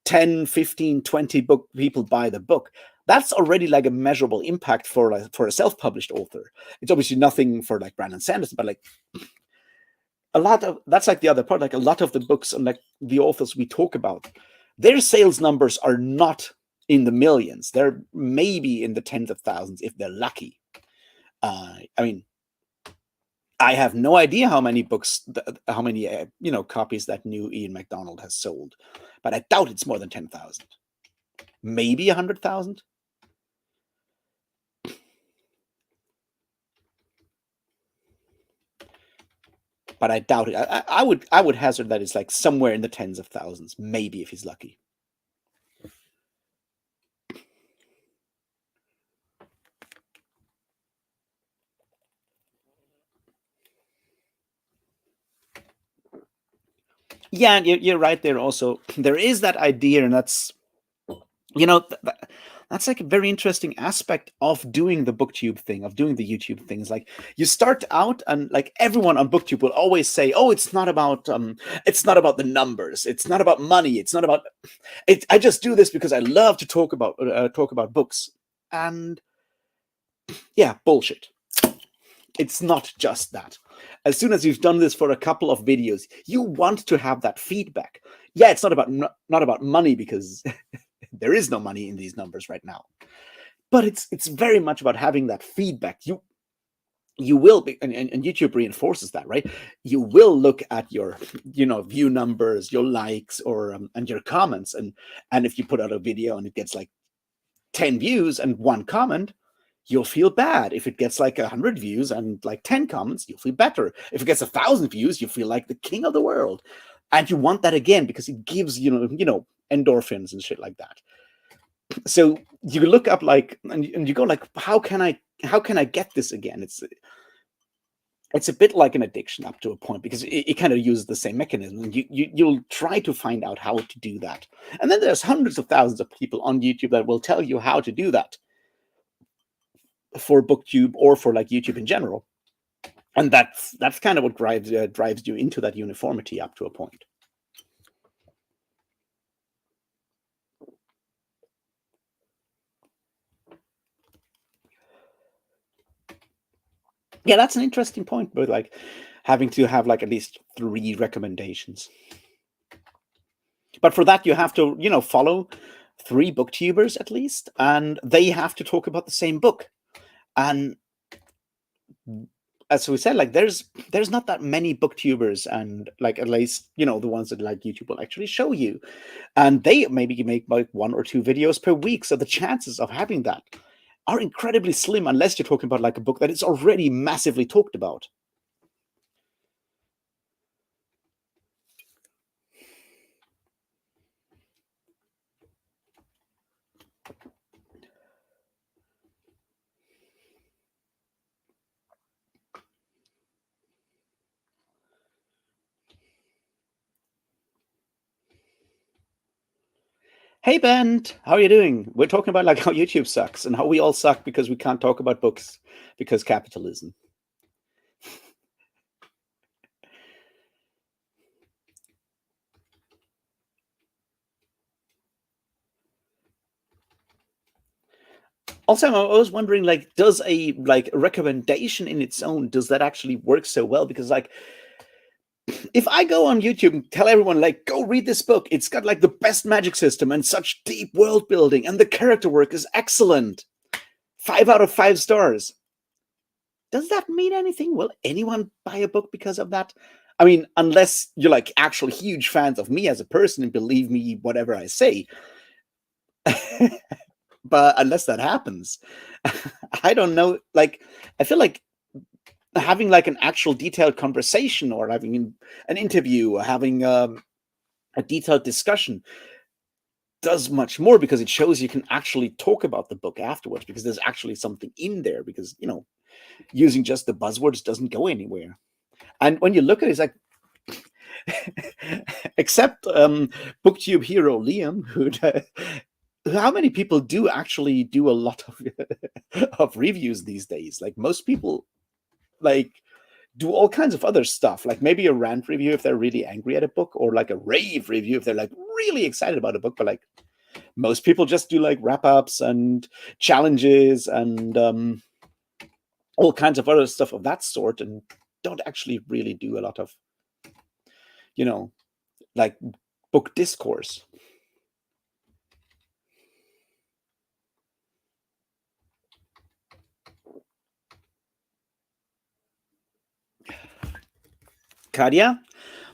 10, 15, 20 book people buy the book, that's already like a measurable impact for a self-published author. It's obviously nothing for like Brandon Sanderson, but like a lot of, that's like the other part, like a lot of the books and like the authors we talk about, their sales numbers are not in the millions. They're maybe in the tens of thousands if they're lucky. I mean, I have no idea how many books, how many copies that new Ian MacDonald has sold, but I doubt it's more than 10,000. Maybe 100,000. But I doubt it. I would hazard that it's like somewhere in the tens of thousands, maybe if he's lucky. Yeah, you're right there. Also, there is that idea, and that's that's like a very interesting aspect of doing the booktube thing, of doing the YouTube things. Like you start out, and like everyone on booktube will always say, oh, it's not about the numbers, it's not about money, it's not about it. I just do this because I love to talk about books. And yeah, bullshit. It's not just that. As soon as you've done this for a couple of videos, you want to have that feedback. Yeah, it's not about money, because there is no money in these numbers right now. But it's very much about having that feedback. You will be, and YouTube reinforces that, right? You will look at your view numbers, your likes, or and your comments, and if you put out a video and it gets like 10 views and 1 comment, you'll feel bad. If it gets like 100 views and like 10 comments, you'll feel better. If it gets 1,000 views, you feel like the king of the world, and you want that again because it gives endorphins and shit like that. So you look up like, and you go like, how can I get this again? It's a bit like an addiction up to a point, because it kind of uses the same mechanism, and you'll try to find out how to do that. And then there's hundreds of thousands of people on YouTube that will tell you how to do that for booktube or for like YouTube in general. And that's kind of what drives you into that uniformity up to a point. Yeah, that's an interesting point, but like having to have like at least 3 recommendations. But for that, you have to follow 3 booktubers at least, and they have to talk about the same book. And as we said, like there's not that many booktubers, and like at least the ones that like YouTube will actually show you, and they maybe make like 1 or 2 videos per week. So the chances of having that are incredibly slim, unless you're talking about like a book that is already massively talked about. Hey Ben, how are you doing? We're talking about like how YouTube sucks and how we all suck because we can't talk about books because capitalism. Also, I was wondering, like, does a recommendation in its own, does that actually work so well? Because like, if I go on YouTube and tell everyone like, go read this book, it's got like the best magic system and such deep world building, and the character work is excellent, 5 out of 5 stars. Does that mean anything? Will anyone buy a book because of that? I mean, unless you're like actual huge fans of me as a person and believe me whatever I say. But unless that happens, I don't know. Like, I feel like having like an actual detailed conversation or having an interview or having a detailed discussion does much more because it shows you can actually talk about the book afterwards because there's actually something in there because, using just the buzzwords doesn't go anywhere. And when you look at it, it's like, except booktube hero Liam, who how many people do actually do a lot of of reviews these days? Like most people like do all kinds of other stuff, like maybe a rant review if they're really angry at a book, or like a rave review if they're like really excited about a book. But like most people just do like wrap ups and challenges and all kinds of other stuff of that sort, and don't actually really do a lot of, you know, like book discourse. Kadia,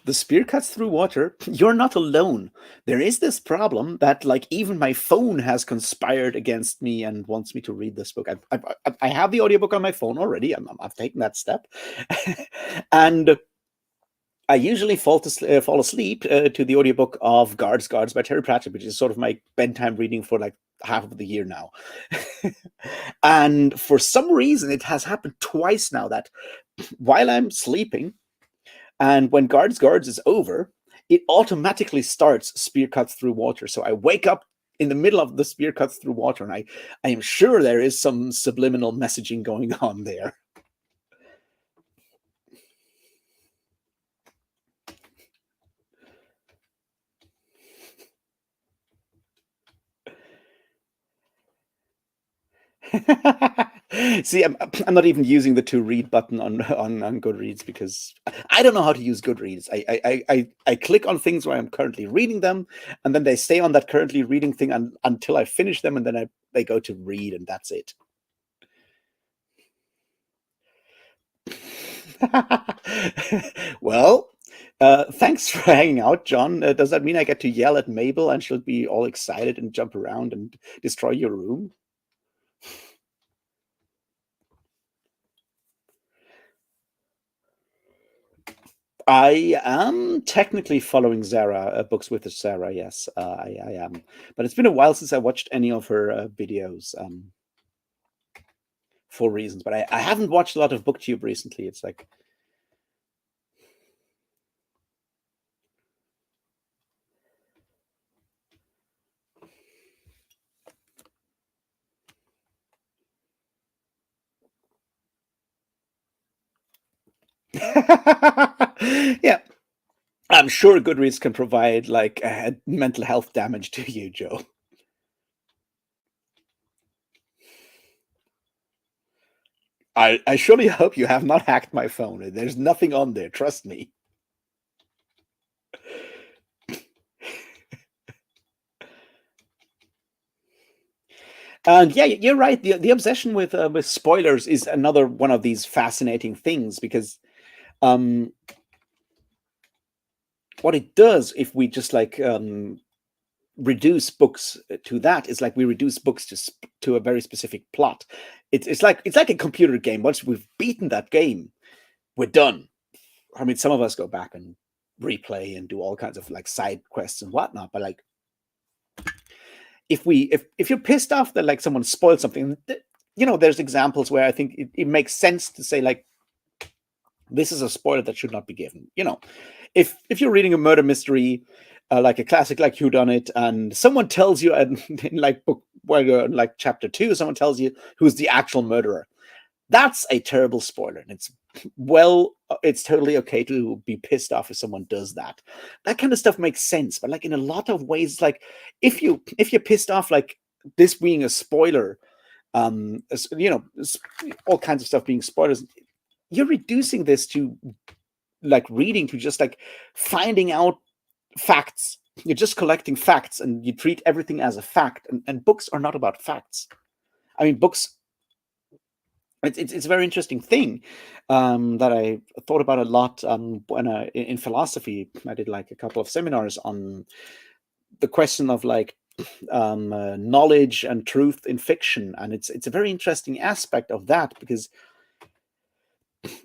the spear cuts through water. You're not alone. There is this problem that, like, even my phone has conspired against me and wants me to read this book. I have the audiobook on my phone already. I've taken that step. And I usually fall asleep to the audiobook of Guards by Terry Pratchett, which is sort of my bedtime reading for like half of the year now. And for some reason, it has happened twice now that while I'm sleeping, and when Guards is over, it automatically starts Spear Cuts Through Water. So I wake up in the middle of the Spear Cuts Through Water, and I am sure there is some subliminal messaging going on there. See, I'm not even using the to read button on Goodreads because I don't know how to use Goodreads. I click on things where I'm currently reading them, and then they stay on that currently reading thing until I finish them, and then they go to read, and that's it. Well, thanks for hanging out, John. Does that mean I get to yell at Mabel and she'll be all excited and jump around and destroy your room? I am technically following Zara, Books with Sarah. Yes, I am. But it's been a while since I watched any of her videos for reasons. But I haven't watched a lot of BookTube recently. It's like, yeah, I'm sure Goodreads can provide like mental health damage to you, Joe. I surely hope you have not hacked my phone. There's nothing on there. Trust me. And yeah, you're right. The obsession with spoilers is another one of these fascinating things because um, what it does if we just like reduce books to that is like we reduce books to a very specific plot. It's like a computer game. Once we've beaten that game, we're done. I mean, some of us go back and replay and do all kinds of like side quests and whatnot, but like if you're pissed off that like someone spoiled something, there's examples where I think it makes sense to say like this is a spoiler that should not be given. If you're reading a murder mystery like a classic like whodunit, and someone tells you in like book where you're in like chapter 2, someone tells you who's the actual murderer. That's a terrible spoiler, and it's totally okay to be pissed off if someone does that. That kind of stuff makes sense, but like in a lot of ways, like if you're pissed off, like this being a spoiler, all kinds of stuff being spoilers, you're reducing this to like reading to just like finding out facts. You're just collecting facts, and you treat everything as a fact. And books are not about facts. I mean, books. It's a very interesting thing that I thought about a lot when in philosophy. I did like a couple of seminars on the question of like knowledge and truth in fiction, and it's a very interesting aspect of that, because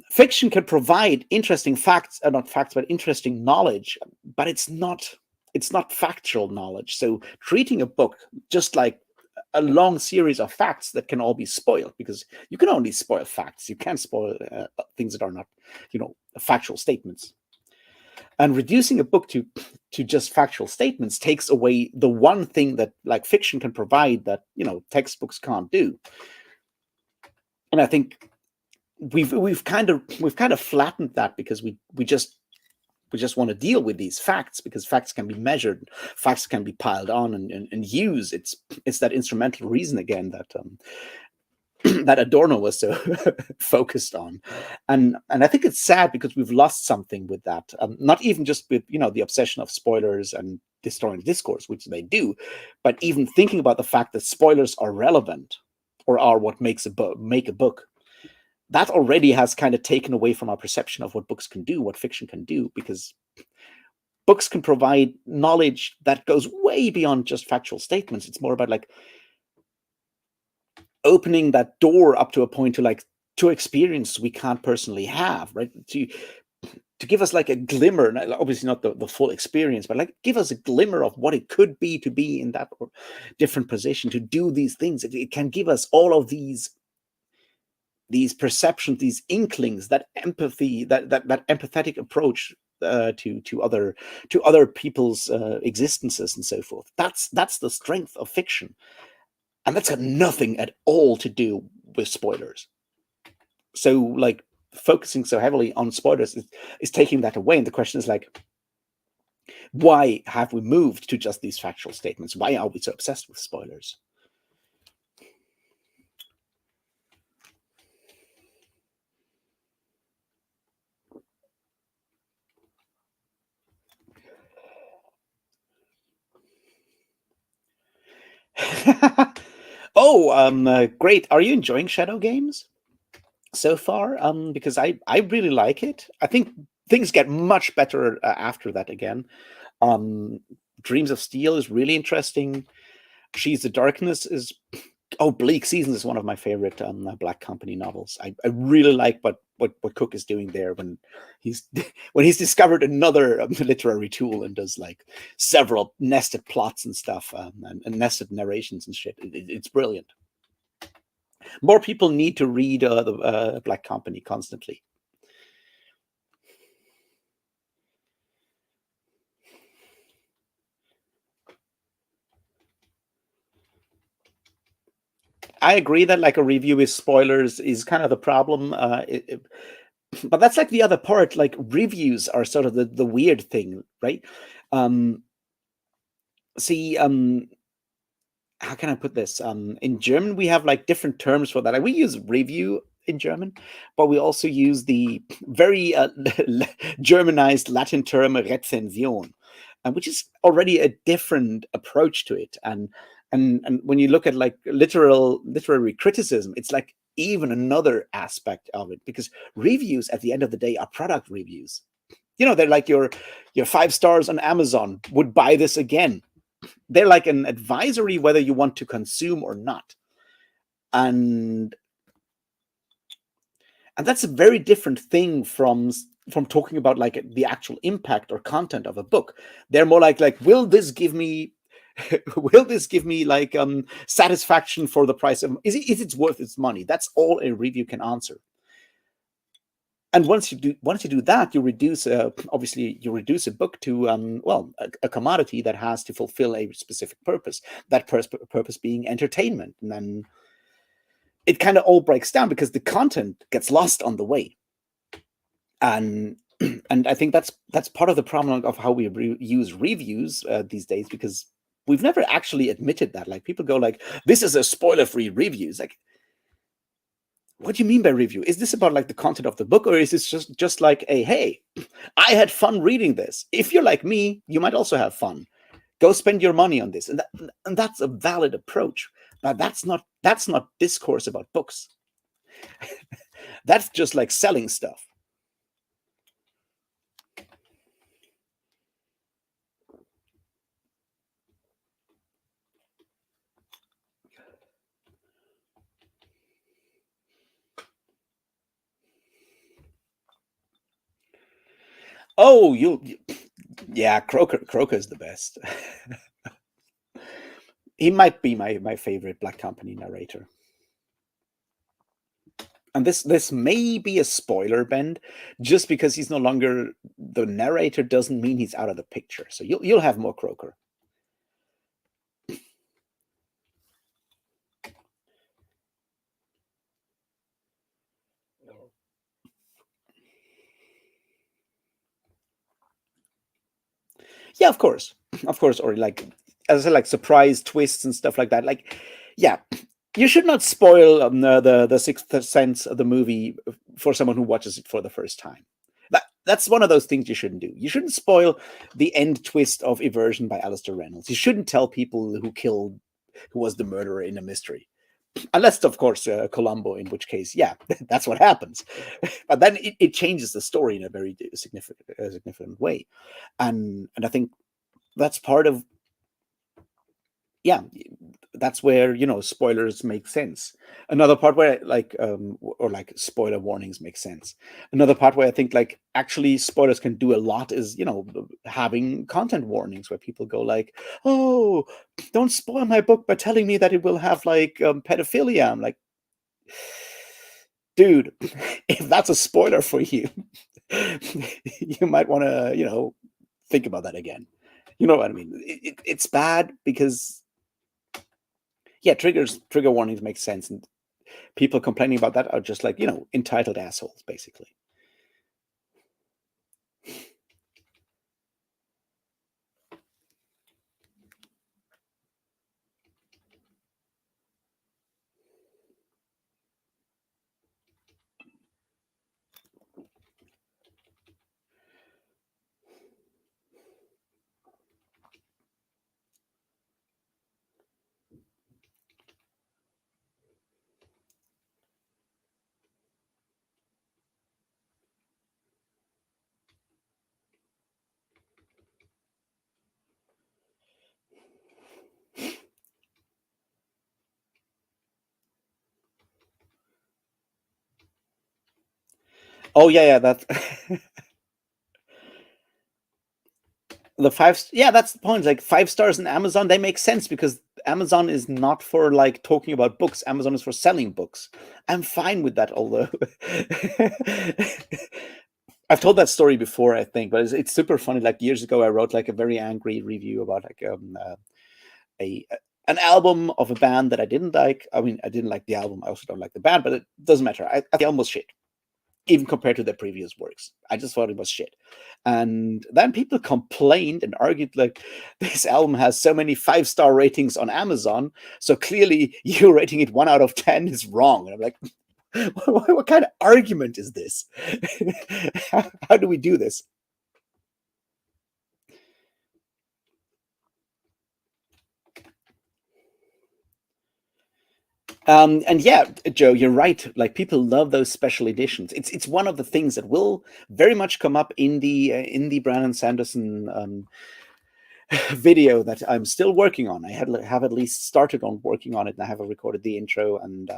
fiction can provide interesting facts, not facts, but interesting knowledge, but it's not factual knowledge. So treating a book just like a long series of facts that can all be spoiled, because you can only spoil facts. You can't spoil things that are not, factual statements. And reducing a book to just factual statements takes away the one thing that like fiction can provide that textbooks can't do. And I think we've kind of flattened that, because we just want to deal with these facts, because facts can be measured, facts can be piled on and used. It's that instrumental reason again that that Adorno was so focused on, and I think it's sad because we've lost something with that. Not even just with the obsession of spoilers and destroying discourse, which they do, but even thinking about the fact that spoilers are relevant, or are what makes make a book. That already has kind of taken away from our perception of what books can do, what fiction can do, because books can provide knowledge that goes way beyond just factual statements. It's more about like opening that door up to a point to experience we can't personally have, right? To give us like a glimmer, obviously not the full experience, but like give us a glimmer of what it could be to be in that different position, to do these things. It can give us all of these perceptions, these inklings, that empathy, that empathetic approach to other people's existences and so forth. That's the strength of fiction, and that's got nothing at all to do with spoilers. So like focusing so heavily on spoilers is taking that away, and the question is like, why have we moved to just these factual statements? Why are we so obsessed with spoilers? Great. Are you enjoying Shadow Games so far? Because I really like it. I think things get much better after that again. Dreams of Steel is really interesting. She's the Darkness is Bleak Seasons is one of my favorite Black Company novels. I really like what Cook is doing there when he's discovered another literary tool and does like several nested plots and stuff and nested narrations and shit. It's brilliant. More people need to read the Black Company constantly. I agree that like a review with spoilers is kind of the problem. But that's like the other part. Like reviews are sort of the weird thing, right? Um, see, how can I put this? In German, we have like different terms for that. Like we use review in German, but we also use the very Germanized Latin term Rezension, which is already a different approach to it. And when you look at like literary criticism, it's like even another aspect of it, because reviews at the end of the day are product reviews. They're like your 5 stars on Amazon would buy this again. They're like an advisory whether you want to consume or not. And that's a very different thing from talking about like the actual impact or content of a book. They're more like will this give me like satisfaction for the price of is it worth its money? That's all a review can answer. And once you do that, you reduce obviously you reduce a book to well, a commodity that has to fulfill a specific purpose. That purpose being entertainment, and then it kind of all breaks down because the content gets lost on the way. And and I think that's part of the problem of how we use reviews these days, because we've never actually admitted that. Like, people go like, "This is a spoiler-free review." It's like, what do you mean by review? Is this about like the content of the book, or is this just like a, hey, I had fun reading this. If you're like me, you might also have fun. Go spend your money on this, and that's a valid approach. But that's not discourse about books. That's just like selling stuff. Oh, yeah, Croker is the best. He might be my favorite Black Company narrator. And this may be a spoiler, Bend, just because he's no longer the narrator doesn't mean he's out of the picture. So you'll have more Croker. Yeah, of course, or like, as I said, like surprise twists and stuff like that. Like, yeah, you should not spoil the Sixth Sense of the movie for someone who watches it for the first time. That's one of those things you shouldn't do. You shouldn't spoil the end twist of Eversion by Alistair Reynolds. You shouldn't tell people who was the murderer in a mystery, unless, of course, Columbo, in which case, yeah, that's what happens. But then it changes the story in a very significant way, and I think that's part of, yeah, that's where, spoilers make sense. Another part where, like, or like spoiler warnings make sense. Another part where I think like actually spoilers can do a lot is, having content warnings where people go like, oh, don't spoil my book by telling me that it will have like pedophilia. I'm like, dude, if that's a spoiler for you, you might want to, think about that again. You know what I mean? It's bad because, yeah, trigger warnings make sense, and people complaining about that are just like, entitled assholes, basically. Oh yeah, yeah, that the five, yeah, that's the point. Like, 5 stars in Amazon, they make sense because Amazon is not for like talking about books. Amazon is for selling books. I'm fine with that, although I've told that story before, I think, but it's super funny. Like, years ago, I wrote like a very angry review about like a an album of a band that I didn't like. I mean, I didn't like the album. I also don't like the band, but it doesn't matter. The album was shit, even compared to their previous works. I just thought it was shit. And then people complained and argued like, this album has so many 5-star ratings on Amazon, so clearly you rating it 1 out of 10 is wrong. And I'm like, what kind of argument is this? How do we do this? And yeah, Joe, you're right. Like, people love those special editions. It's one of the things that will very much come up in the Brandon Sanderson video that I'm still working on. I have at least started on working on it, and I have recorded the intro, and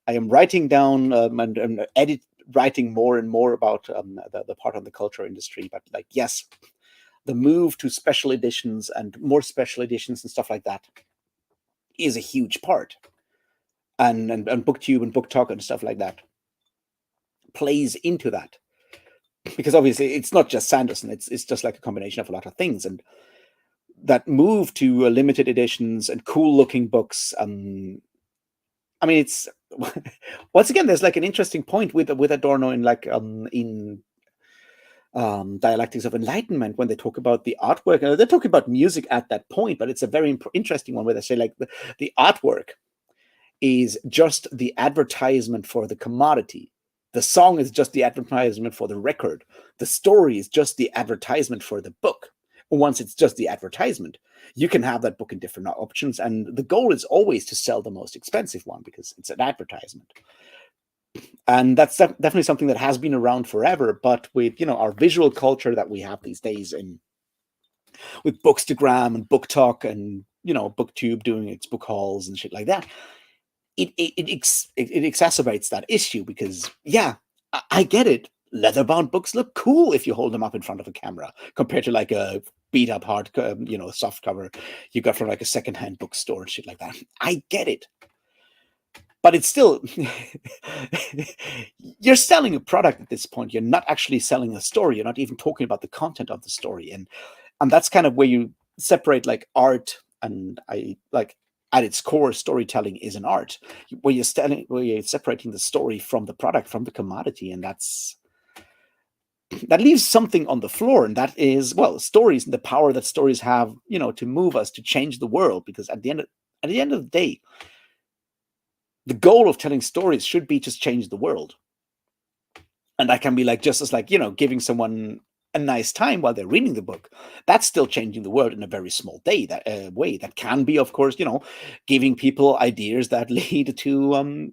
I am writing down and writing more and more about the part on the culture industry. But like, yes, the move to special editions and more special editions and stuff like that is a huge part, and BookTube and BookTok and stuff like that. plays into that, because obviously it's not just Sanderson, it's just like a combination of a lot of things. And that move to limited editions and cool looking books, I mean, it's once again, there's like an interesting point with Adorno in like in Dialectics of Enlightenment, when they talk about the artwork, and they're talking about music at that point, but it's a very interesting one where they say like the artwork is just the advertisement for the commodity. The song is just the advertisement for the record. The story is just the advertisement for the book. Once it's just the advertisement, you can have that book in different options. And the goal is always to sell the most expensive one because it's an advertisement. And that's definitely something that has been around forever. But with, our visual culture that we have these days, and with Bookstagram and Book Talk and, BookTube doing its book hauls and shit like that, it exacerbates that issue because, yeah, I get it. Leather-bound books look cool if you hold them up in front of a camera compared to like a beat-up hard, soft cover you got from like a secondhand bookstore and shit like that. I get it. But it's still, you're selling a product at this point. You're not actually selling a story. You're not even talking about the content of the story. And that's kind of where you separate like art and at its core, storytelling is an art where you're separating the story from the product, from the commodity. And that leaves something on the floor. And that is, well, stories and the power that stories have, to move us, to change the world. Because at the end of the day, the goal of telling stories should be to change the world. And that can be like just as like, giving someone a nice time while they're reading the book. That's still changing the world in a very small way. That can be, of course, giving people ideas that lead to,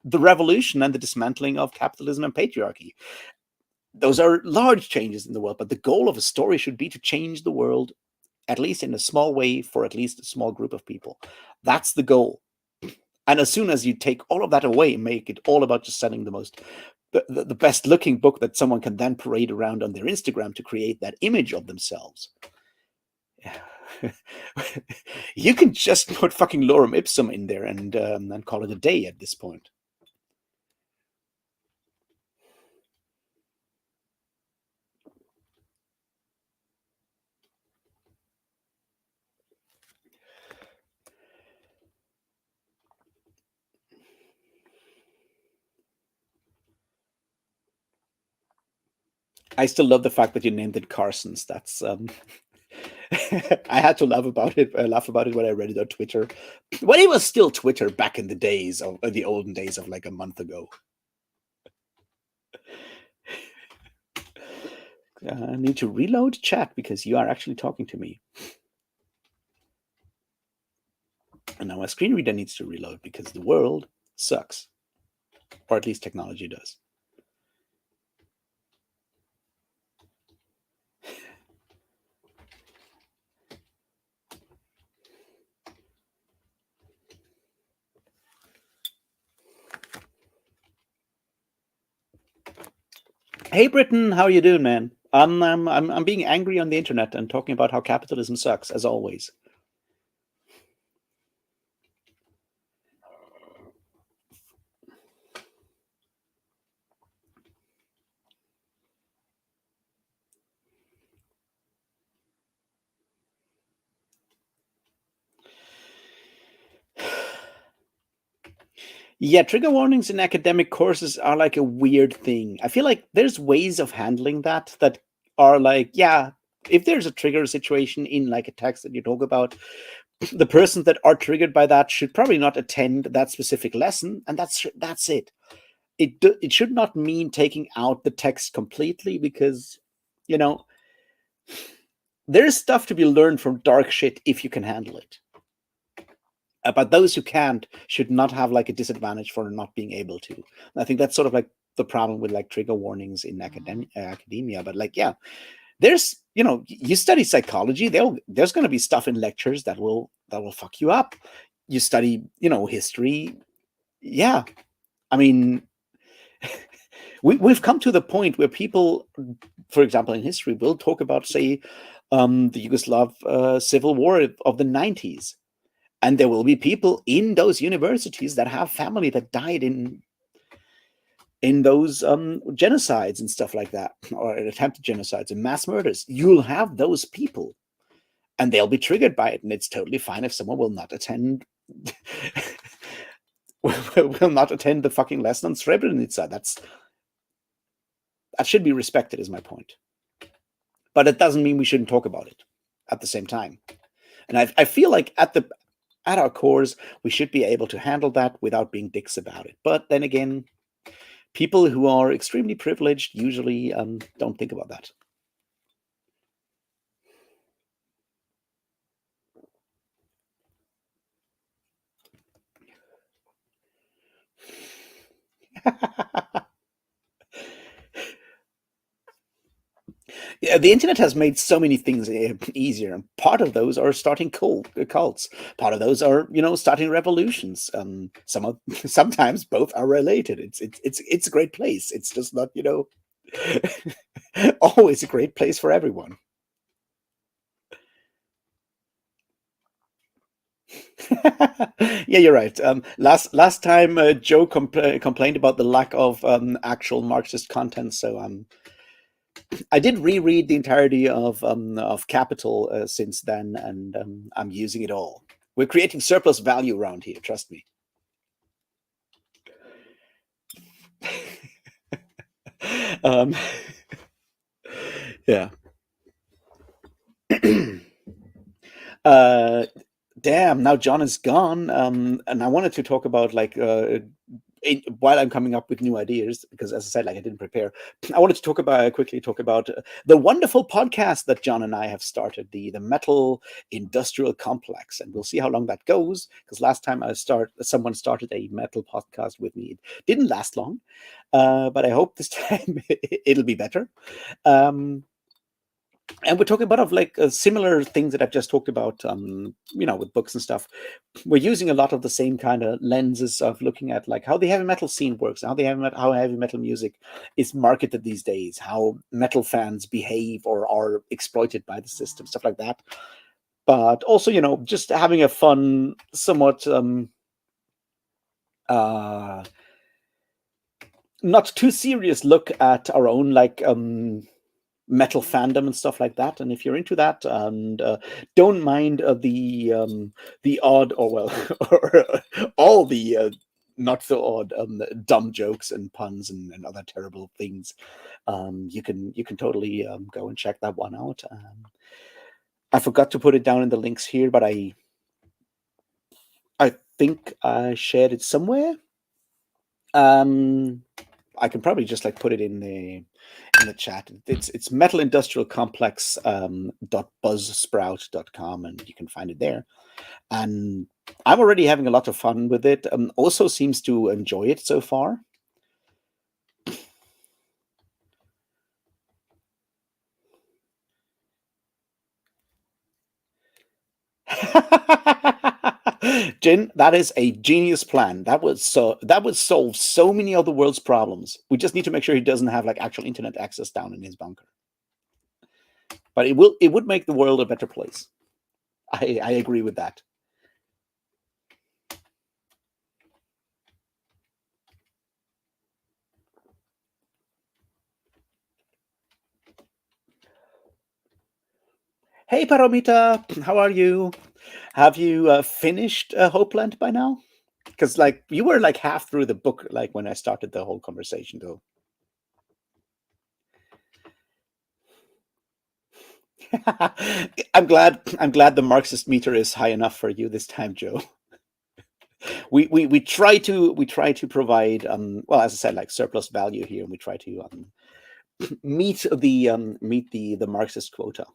the revolution and the dismantling of capitalism and patriarchy. Those are large changes in the world, but the goal of a story should be to change the world, at least in a small way, for at least a small group of people. That's the goal. And as soon as you take all of that away and make it all about just selling the best looking book that someone can then parade around on their Instagram to create that image of themselves, you can just put fucking lorem ipsum in there and call it a day at this point. I still love the fact that you named it Carson's. That's I had to laugh about it when I read it on Twitter. When it was still Twitter back in the days of the olden days of like a month ago. I need to reload chat because you are actually talking to me. And now my screen reader needs to reload because the world sucks. Or at least technology does. Hey Britton, how are you doing, man? I'm being angry on the internet and talking about how capitalism sucks, as always. Yeah, trigger warnings in academic courses are like a weird thing. I feel like there's ways of handling that are like, yeah, if there's a trigger situation in like a text that you talk about, the persons that are triggered by that should probably not attend that specific lesson, and that's it. It should not mean taking out the text completely because, there's stuff to be learned from dark shit if you can handle it. But those who can't should not have like a disadvantage for not being able to. I think that's sort of like the problem with like trigger warnings in academia. But like, yeah, there's, you study psychology, there's going to be stuff in lectures that will fuck you up. You study, history. Yeah. I mean, we've come to the point where people, for example, in history, will talk about, say, the Yugoslav civil war of the 90s. And there will be people in those universities that have family that died in in those genocides and stuff like that, or attempted genocides and mass murders. You'll have those people, and they'll be triggered by it, and it's totally fine if someone will not attend. will not attend the fucking lesson on Srebrenica. That should be respected, is my point. But it doesn't mean we shouldn't talk about it at the same time. And I feel like at our cores, we should be able to handle that without being dicks about it. But then again, people who are extremely privileged usually don't think about that. Yeah, the internet has made so many things easier, and part of those are starting cults. Part of those are, starting revolutions. Sometimes both are related. It's a great place. It's just not, always a great place for everyone. Yeah, you're right. Last time Joe complained about the lack of actual Marxist content, so I did reread the entirety of Capital since then, and I'm using it all. We're creating surplus value around here. Trust me. um, yeah. uh, Damn. Now John is gone, and I wanted to talk about like while I'm coming up with new ideas, because as I said, like I didn't prepare. I wanted to quickly talk about the wonderful podcast that John and I have started, the Metal Industrial Complex, and we'll see how long that goes. Because last time someone started a metal podcast with me, it didn't last long, but I hope this time it'll be better. And we're talking about like similar things that I've just talked about, with books and stuff. We're using a lot of the same kind of lenses of looking at like how the heavy metal scene works, how heavy metal music is marketed these days, how metal fans behave or are exploited by the system, stuff like that. But also, just having a fun, somewhat not too serious look at our own like metal fandom and stuff like that. And if you're into that and don't mind the odd, or well, or all the not so odd dumb jokes and puns and other terrible things, you can totally go and check that one out. I forgot to put it down in the links here, but I think I shared it somewhere. I can probably just like put it in the chat. It's Metal Industrial Complex .buzzsprout.com, and you can find it there. And I'm already having a lot of fun with it. Also seems to enjoy it so far. Jin, that is a genius plan. That would solve so many of the world's problems. We just need to make sure he doesn't have like actual internet access down in his bunker. But it would make the world a better place. I agree with that. Hey, Paramita, how are you? Have you finished Hopeland by now? Because like you were like half through the book, like when I started the whole conversation, though. I'm glad the Marxist meter is high enough for you this time, Joe. We try to provide well, as I said, like surplus value here, and we try to meet the Marxist quota.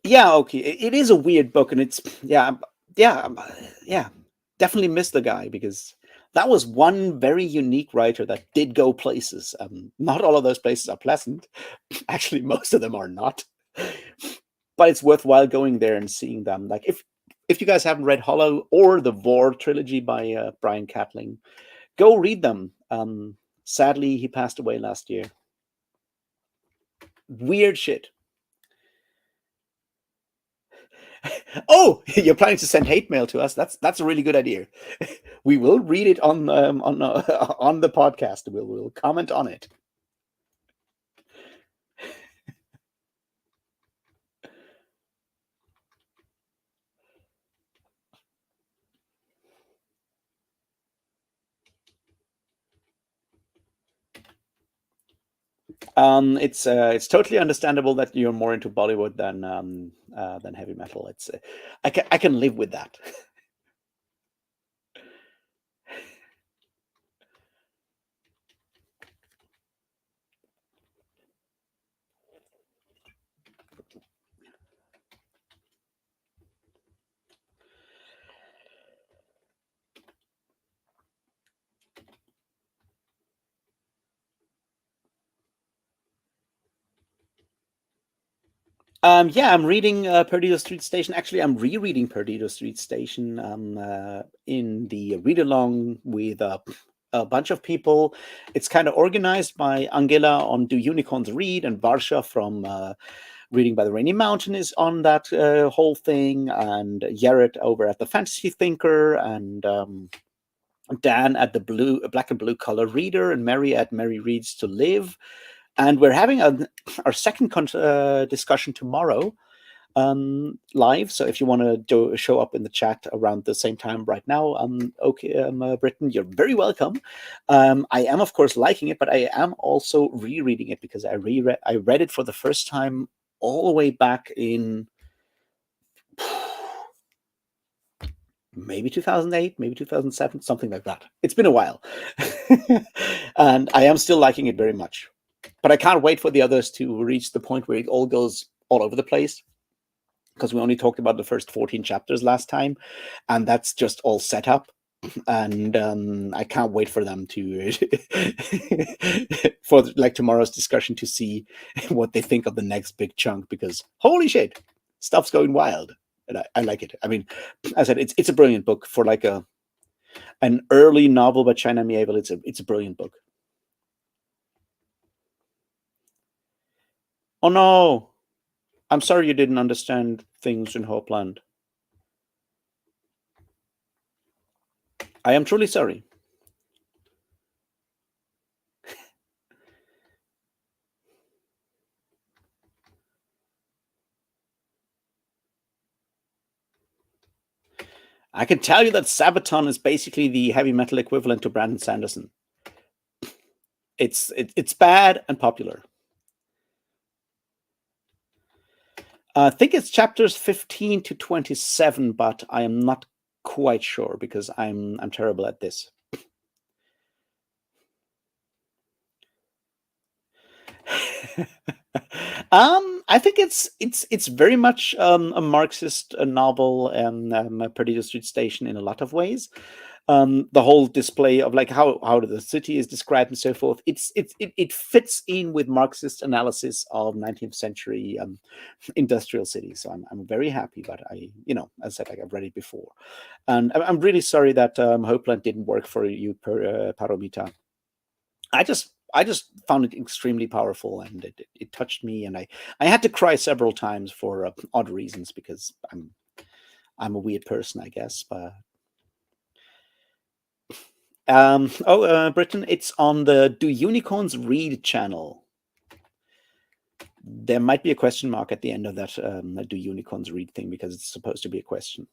Yeah, okay. It is a weird book, and it's yeah. Definitely miss the guy, because that was one very unique writer that did go places. Not all of those places are pleasant. Actually, most of them are not. But it's worthwhile going there and seeing them. Like if you guys haven't read Hollow or the Vor trilogy by Brian Catling, go read them. Sadly, he passed away last year. Weird shit. Oh, you're planning to send hate mail to us? That's a really good idea. We will read it on the podcast. We'll comment on it. It's totally understandable that you're more into Bollywood than heavy metal. I can live with that. Yeah, I'm reading Perdido Street Station. Actually, I'm rereading Perdido Street Station in the read along with a bunch of people. It's kind of organized by Angela on Do Unicorns Read, and Varsha from Reading by the Rainy Mountain is on that whole thing, and Yaret over at the Fantasy Thinker, and Dan at the Black and Blue Color Reader, and Mary at Mary Reads to Live. And we're having our second discussion tomorrow live. So if you want to show up in the chat around the same time right now, okay, Britain, you're very welcome. I am, of course, liking it, but I am also rereading it because I read it for the first time all the way back in maybe 2008, maybe 2007, something like that. It's been a while. And I am still liking it very much. But I can't wait for the others to reach the point where it all goes all over the place, because we only talked about the first 14 chapters last time, and that's just all set up. And I can't wait for them to for like tomorrow's discussion to see what they think of the next big chunk, because holy shit, stuff's going wild, and I like it. I mean, as I said, it's a brilliant book for like an early novel by China Mieville. It's a brilliant book. Oh no, I'm sorry you didn't understand things in Hopeland. I am truly sorry. I can tell you that Sabaton is basically the heavy metal equivalent to Brandon Sanderson. It's bad and popular. I think it's chapters 15 to 27, but I am not quite sure because I'm terrible at this. I think it's very much a Marxist novel, and Perdido Street Station in a lot of ways. The whole display of like how the city is described and so forth. It fits in with Marxist analysis of 19th century industrial cities. So I'm very happy. But as I said, like I've read it before, and I'm really sorry that Hopeland didn't work for you, Paromita. I just found it extremely powerful, and it touched me, and I had to cry several times for odd reasons, because I'm a weird person, I guess. But Britain, it's on the Do Unicorns Read channel. There might be a question mark at the end of that Do Unicorns Read thing, because it's supposed to be a question.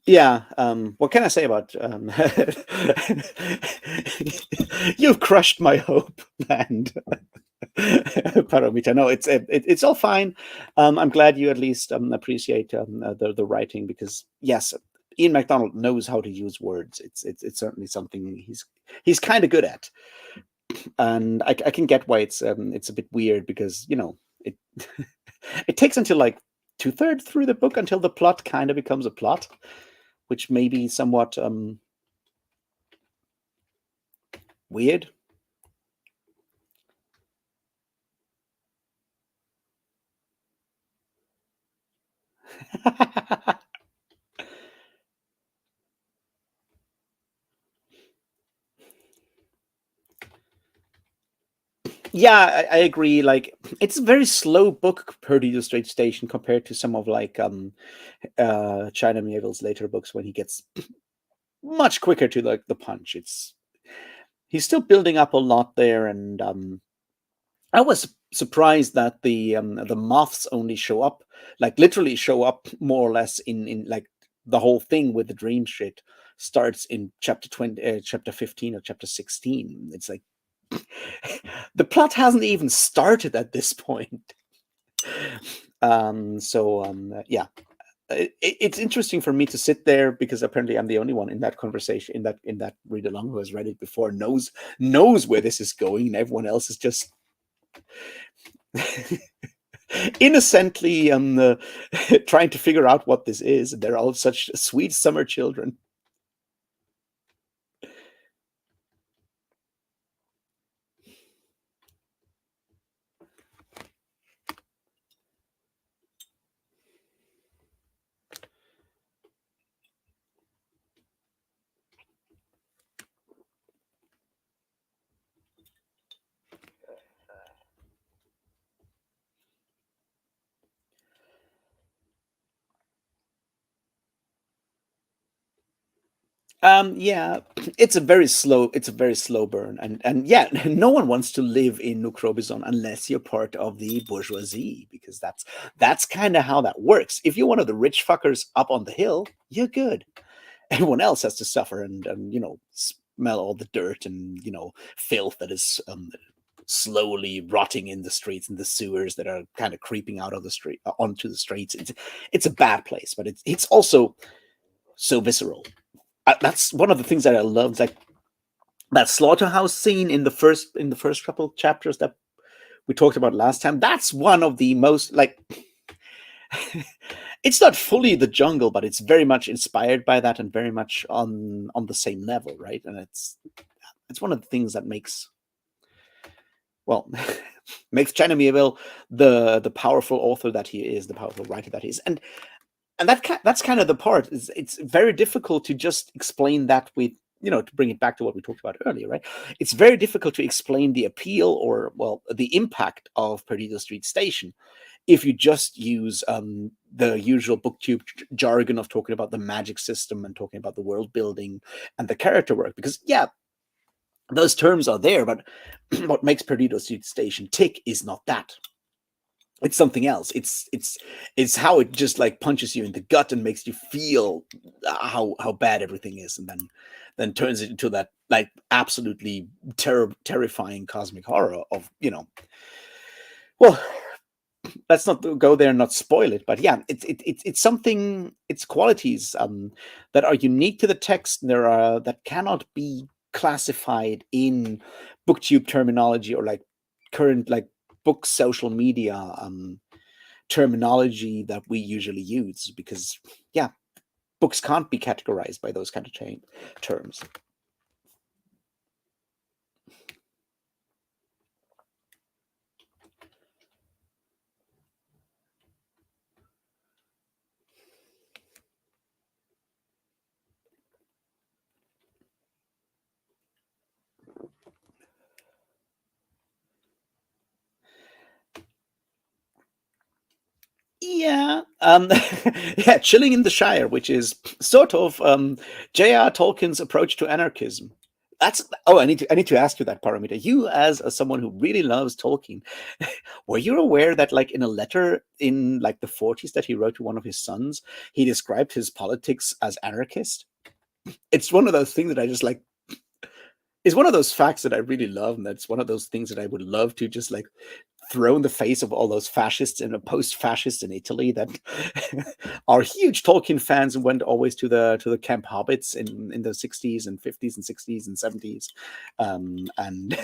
Yeah. What can I say about you've crushed my hope, and Paramita. No, it's all fine. I'm glad you at least appreciate the writing, because yes, Ian MacDonald knows how to use words. It's certainly something he's kind of good at, and I can get why it's a bit weird, because it it takes until like 2/3 through the book until the plot kind of becomes a plot, which may be somewhat weird. Yeah, I agree. Like, it's a very slow book, Perdido Straight Station, compared to some of like China Mieville's later books when he gets much quicker to like the punch. It's He's still building up a lot there, and I was surprised that the moths only show up, like literally show up more or less in like the whole thing with the dream shit starts in chapter 20, chapter 15 or chapter 16. It's like the plot hasn't even started at this point. Yeah, it's interesting for me to sit there because apparently I'm the only one in that conversation, in that read along, who has read it before, knows where this is going, and everyone else is just innocently trying to figure out what this is. They're all such sweet summer children. Yeah, it's a very slow burn, and yeah, no one wants to live in Nukrobison unless you're part of the bourgeoisie, because that's kind of how that works. If you're one of the rich fuckers up on the hill, you're good. Everyone else has to suffer and smell all the dirt and filth that is slowly rotting in the streets and the sewers that are kind of creeping out of the street onto the streets. It's a bad place, but it's also so visceral. That's one of the things that I loved, like that slaughterhouse scene in the first couple chapters that we talked about last time. That's one of the most like it's not fully the jungle, but it's very much inspired by that and very much on the same level, right? And it's one of the things that well makes China Miéville the powerful author that he is, the powerful writer that he is. And that's kind of the part. Is It's very difficult to just explain that with, to bring it back to what we talked about earlier, right? It's very difficult to explain the appeal, or well, the impact of Perdido Street Station if you just use the usual booktube jargon of talking about the magic system and talking about the world building and the character work. Because yeah, those terms are there, but what makes Perdido Street Station tick is not that. It's something else. It's how it just like punches you in the gut and makes you feel how bad everything is, and then turns it into that like absolutely terrifying cosmic horror of well, let's not go there and not spoil it, but yeah, it's something, it's qualities that are unique to the text. There are that cannot be classified in booktube terminology, or like current like book social media terminology that we usually use, because yeah, books can't be categorized by those kind of terms. Yeah, yeah, Chilling in the Shire, which is sort of J.R. Tolkien's approach to anarchism. That's I need to ask you that, Parameter. You, as someone who really loves Tolkien, were you aware that, like, in a letter in like the 40s that he wrote to one of his sons, he described his politics as anarchist? It's one of those things that I just like. It's one of those facts that I really love, and that's one of those things that I would love to just like throw in the face of all those fascists and post-fascists in Italy that are huge Tolkien fans and went always to the Camp Hobbits in the 60s and 50s and 60s and 70s, and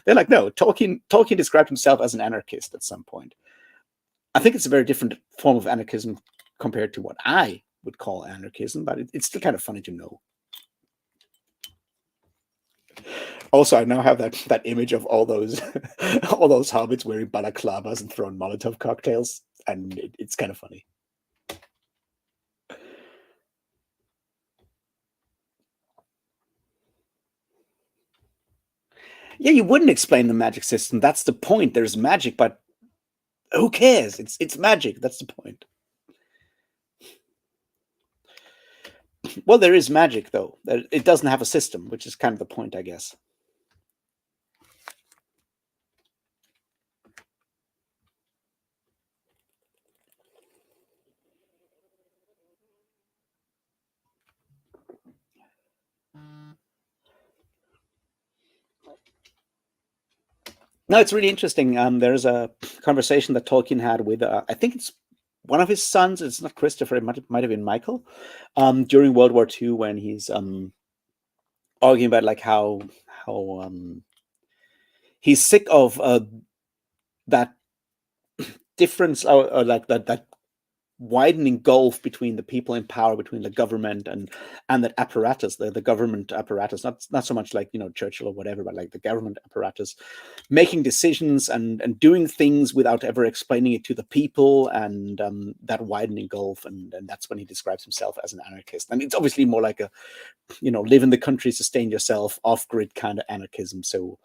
they're like, no, Tolkien described himself as an anarchist at some point. I think it's a very different form of anarchism compared to what I would call anarchism, but it's still kind of funny to know. Also, I now have that image of all those all those hobbits wearing balaclavas and throwing Molotov cocktails, and it's kind of funny. Yeah, you wouldn't explain the magic system. That's the point. There's magic, but who cares? It's magic. That's the point. Well, there is magic though. It doesn't have a system, which is kind of the point, I guess. No, it's really interesting. There's a conversation that Tolkien had with, I think it's one of his sons. It's not Christopher. It might have been Michael. During World War II, when he's arguing about like how he's sick of that difference, or like that widening gulf between the people in power, between the government and that apparatus, the government apparatus, not so much like Churchill or whatever, but like the government apparatus making decisions and doing things without ever explaining it to the people, and that widening gulf, and that's when he describes himself as an anarchist. And it's obviously more like a live in the country, sustain yourself, off-grid kind of anarchism. So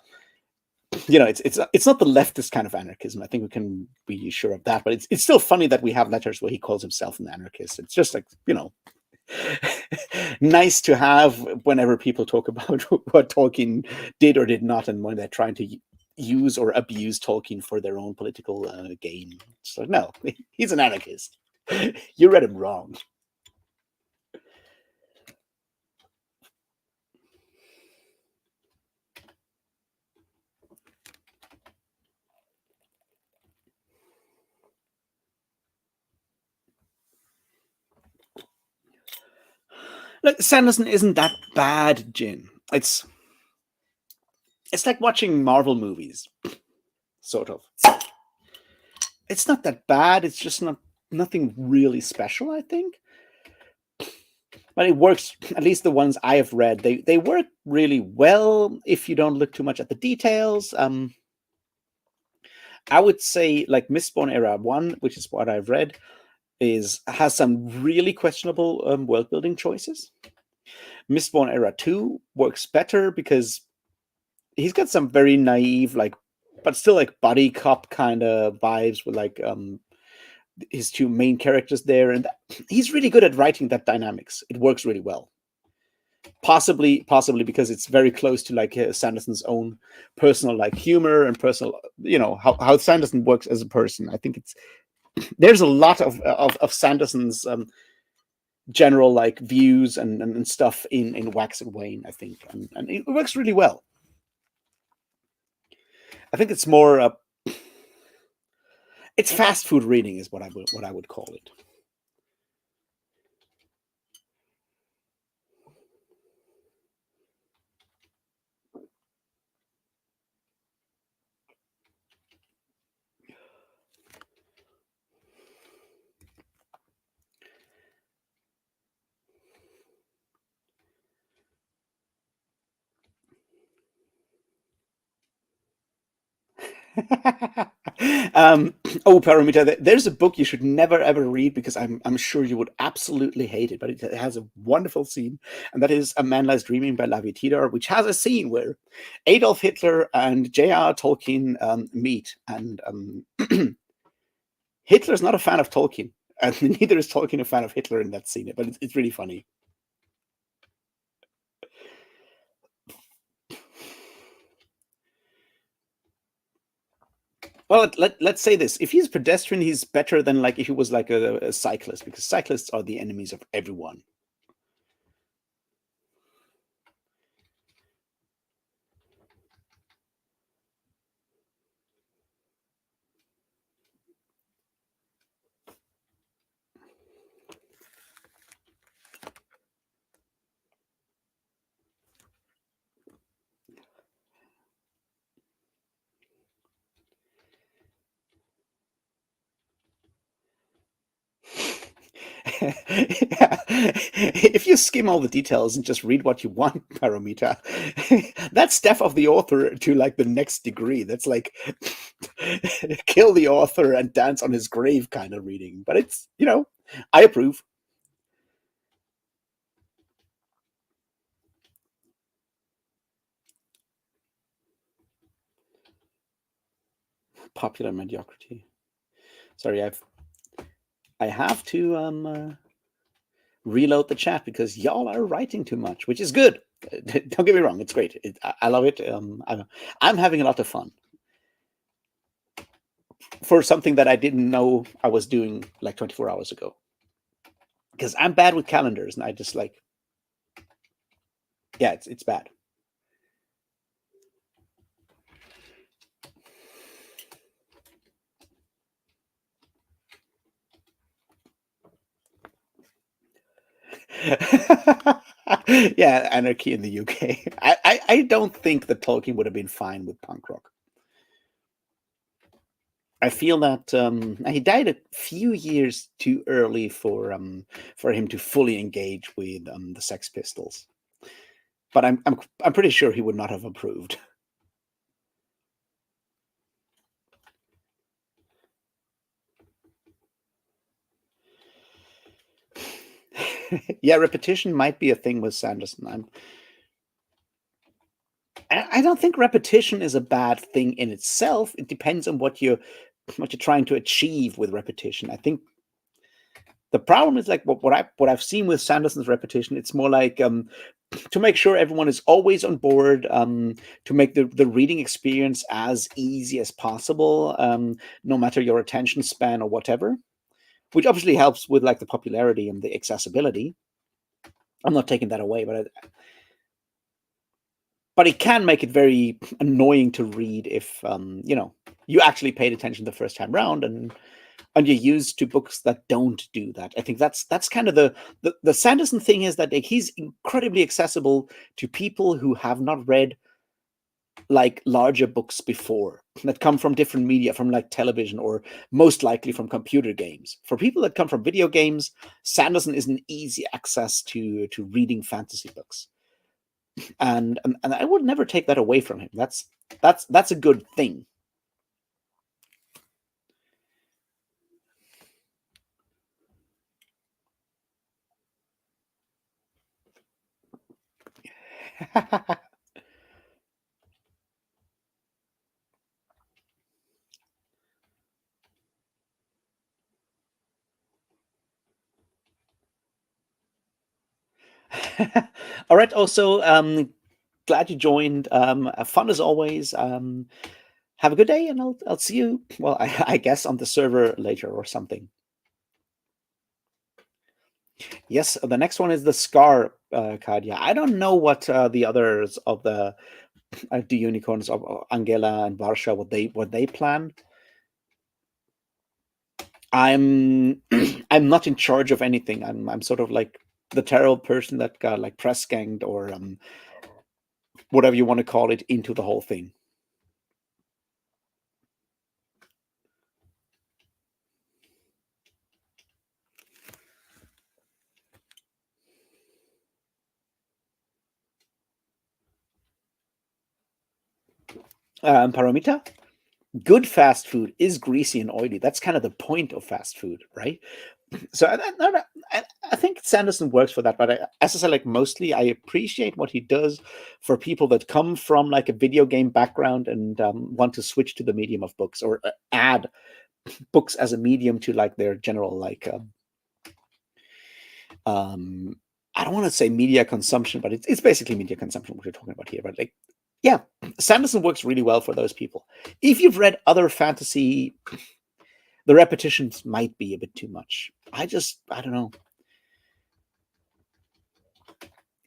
it's not the leftist kind of anarchism. I think we can be sure of that. But it's still funny that we have letters where he calls himself an anarchist. It's just like nice to have whenever people talk about what Tolkien did or did not, and when they're trying to use or abuse Tolkien for their own political gain. It's like, no, he's an anarchist. You read him wrong. Like, Sanderson isn't that bad, Jin. It's like watching Marvel movies, sort of. It's not that bad. It's just nothing really special, I think. But it works. At least the ones I have read, they work really well if you don't look too much at the details. I would say like Mistborn Era 1, which is what I've read, has some really questionable world building choices. Mistborn Era 2 works better because he's got some very naive, like, but still like buddy cop kind of vibes with like his two main characters there, and he's really good at writing that dynamics. It works really well. Possibly because it's very close to like Sanderson's own personal like humor and personal, how Sanderson works as a person. I think there's a lot of Sanderson's general like views and stuff in Wax and Wayne, I think, and it works really well. I think it's more it's fast food reading is what I would call it. Oh, Paramita, there's a book you should never ever read because I'm sure you would absolutely hate it, but it has a wonderful scene, and that is A Man Lies Dreaming by Lavi Tidor, which has a scene where Adolf Hitler and J.R. Tolkien meet, and Hitler's not a fan of Tolkien, and neither is Tolkien a fan of Hitler in that scene, but it's really funny. Well, let's say this: if he's pedestrian, he's better than like if he was like a cyclist, because cyclists are the enemies of everyone. Yeah. If you skim all the details and just read what you want, Paramita, that's death of the author to like the next degree. That's like kill the author and dance on his grave kind of reading. But it's, I approve. Popular mediocrity. Sorry, I have to reload the chat because y'all are writing too much, which is good. Don't get me wrong, it's great. I love it. I'm having a lot of fun for something that I didn't know I was doing like 24 hours ago. Because I'm bad with calendars, and I just like, yeah, it's bad. Yeah, anarchy in the UK. I don't think that Tolkien would have been fine with punk rock. I feel that he died a few years too early for him to fully engage with the Sex Pistols. But I'm pretty sure he would not have approved. Yeah, repetition might be a thing with Sanderson. I don't think repetition is a bad thing in itself. It depends on what you're trying to achieve with repetition. I think the problem is like what I've seen with Sanderson's repetition. It's more like to make sure everyone is always on board, to make the reading experience as easy as possible, no matter your attention span or whatever. Which obviously helps with like the popularity and the accessibility. I'm not taking that away, but it can make it very annoying to read if you actually paid attention the first time round and you're used to books that don't do that. I think that's kind of the Sanderson thing is that like, he's incredibly accessible to people who have not read like larger books before that come from different media, from like television or most likely from computer games. For people that come from video games, Sanderson is an easy access to reading fantasy books, and I would never take that away from him. That's a good thing. All right. Also, glad you joined. Fun as always. Have a good day, and I'll see you. Well, I guess on the server later or something. Yes, the next one is the Scar card. Yeah, I don't know what the others of the unicorns of Angela and Varsha what they plan. I'm I'm not in charge of anything. I'm sort of like the terrible person that got like press ganged or whatever you want to call it into the whole thing. Paramita, good fast food is greasy and oily. That's kind of the point of fast food, right? So I think Sanderson works for that. But as I said, like mostly, I appreciate what he does for people that come from like a video game background and want to switch to the medium of books or add books as a medium to like their general like I don't want to say media consumption, but it's basically media consumption what we're talking about here. But like, yeah, Sanderson works really well for those people. If you've read other fantasy, the repetitions might be a bit too much. I don't know.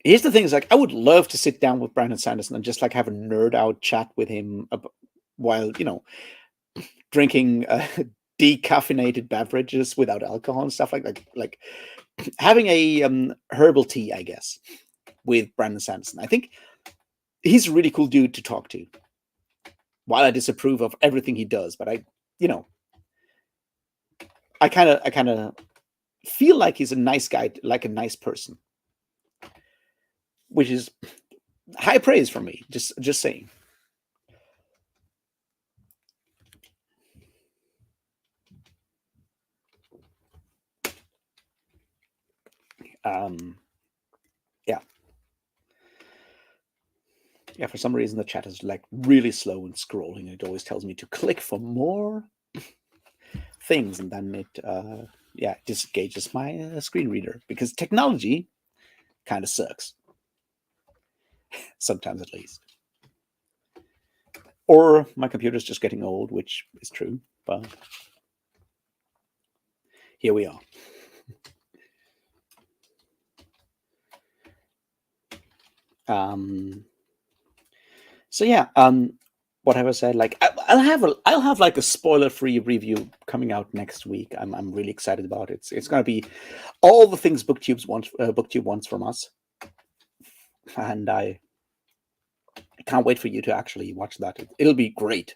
Here's the thing: is like I would love to sit down with Brandon Sanderson and just like have a nerd out chat with him while drinking decaffeinated beverages without alcohol and stuff like that. Like having a herbal tea, I guess, with Brandon Sanderson. I think he's a really cool dude to talk to. While I disapprove of everything he does, but you know, I kind of feel like he's a nice guy, like a nice person, which is high praise from me. Just saying. Um, yeah. Yeah, for some reason the chat is like really slow and scrolling. It always tells me to click for more things, and then it disengages my screen reader, because technology kind of sucks sometimes, at least. Or my computer's just getting old, which is true, but here we are. So yeah, what have I said? Like I'll have like a spoiler-free review coming out next week. I'm really excited about it. It's gonna be all the things BookTube wants from us, and I can't wait for you to actually watch that. It'll be great.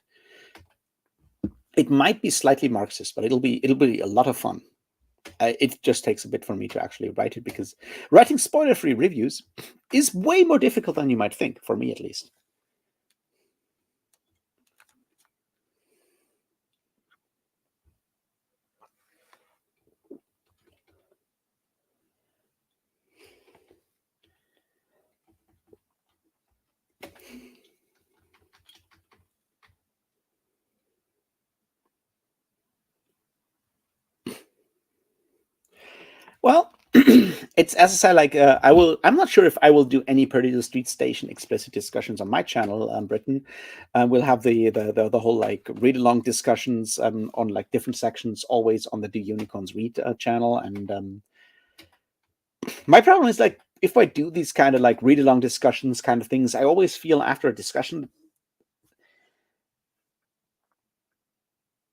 It might be slightly Marxist, but it'll be a lot of fun. It just takes a bit for me to actually write it, because writing spoiler-free reviews is way more difficult than you might think, for me at least. Well, it's, as I say, like I'm not sure if I will do any Purdy the Street Station explicit discussions on my channel, Britain. We'll have the whole like read along discussions on like different sections, always on the Do Unicorns Read channel. And my problem is, like, if I do these kind of like read along discussions kind of things, I always feel after a discussion,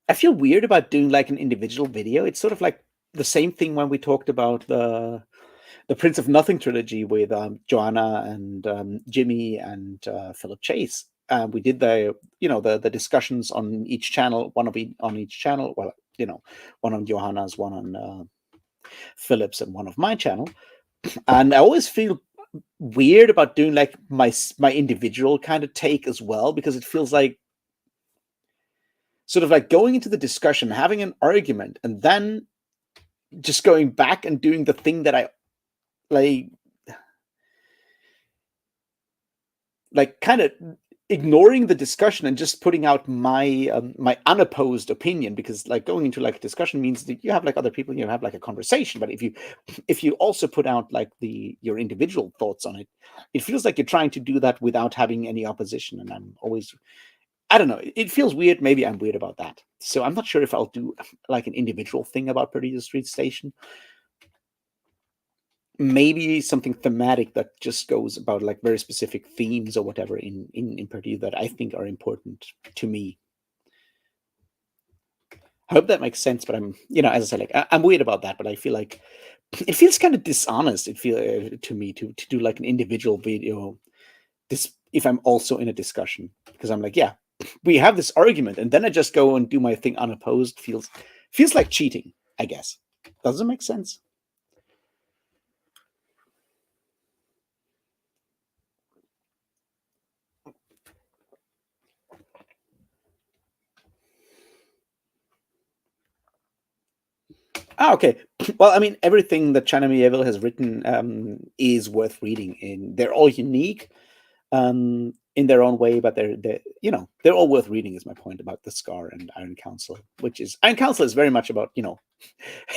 I feel weird about doing like an individual video. It's sort of like the same thing when we talked about the Prince of Nothing trilogy with Joanna and Jimmy and Philip Chase. We did the discussions on each channel, on each channel. Well, one on Johanna's, one on Philip's, and one of my channel. And I always feel weird about doing like my individual kind of take as well, because it feels like sort of like going into the discussion, having an argument, and then just going back and doing the thing that I like kind of ignoring the discussion and just putting out my my unopposed opinion, because like going into like a discussion means that you have like other people, you have like a conversation. But if you also put out like your individual thoughts on it, it feels like you're trying to do that without having any opposition. And I'm always, I don't know, it feels weird. Maybe I'm weird about that. So I'm not sure if I'll do like an individual thing about Purdy the Street Station. Maybe something thematic that just goes about like very specific themes or whatever in Purdue that I think are important to me. I hope that makes sense. But I'm, as I said, like I'm weird about that. But I feel like it feels kind of dishonest. It feels to me to do like an individual video. This, if I'm also in a discussion, because I'm like, yeah, we have this argument, and then I just go and do my thing unopposed. Feels like cheating, I guess. Does it make sense? Ah, okay. Well, I mean, everything that China Mieville has written is worth reading. They're all unique in their own way, but they're all worth reading. Is my point about the Scar and Iron Council, which is Iron Council is very much about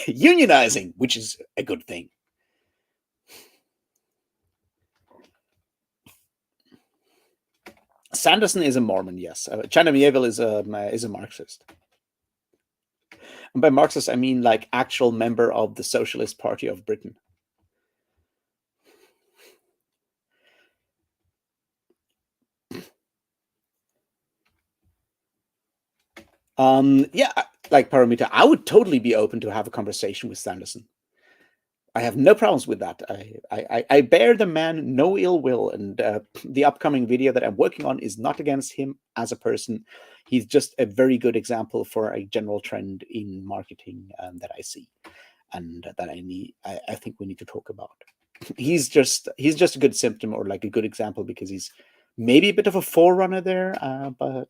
unionizing, which is a good thing. Sanderson is a Mormon, yes. China Mieville is a Marxist. And by Marxist, I mean like actual member of the Socialist Party of Britain. Yeah, like Paramita, I would totally be open to have a conversation with Sanderson. I have no problems with that. I bear the man no ill will, and the upcoming video that I'm working on is not against him as a person. He's just a very good example for a general trend in marketing that I see, and that I think we need to talk about. He's just a good symptom, or like a good example, because he's maybe a bit of a forerunner there, but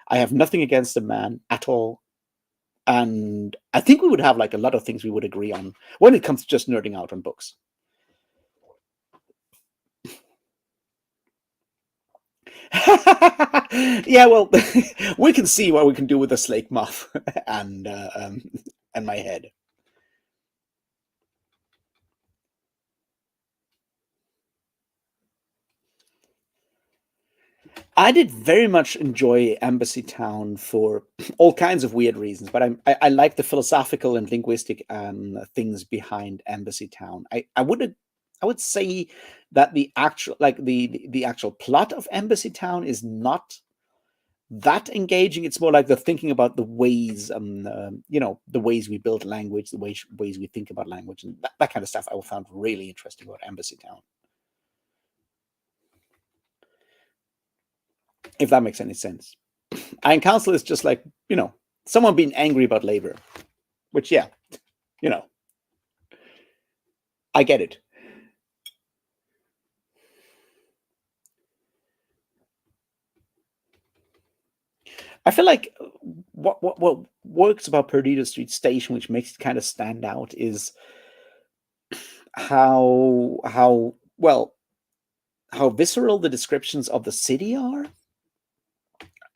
I have nothing against the man at all. And I think we would have like a lot of things we would agree on when it comes to just nerding out on books. Yeah, well, we can see what we can do with the slake moth and my head. I did very much enjoy Embassy Town for all kinds of weird reasons, but I like the philosophical and linguistic things behind Embassy Town. I would say that the actual the actual plot of Embassy Town is not that engaging. It's more like the thinking about the ways, the ways we build language, the ways we think about language, and that kind of stuff. I found really interesting about Embassy Town, if that makes any sense. Iron Council is just like, someone being angry about labor, which, yeah, you know, I get it. I feel like what works about Perdido Street Station, which makes it kind of stand out, is how well how visceral the descriptions of the city are,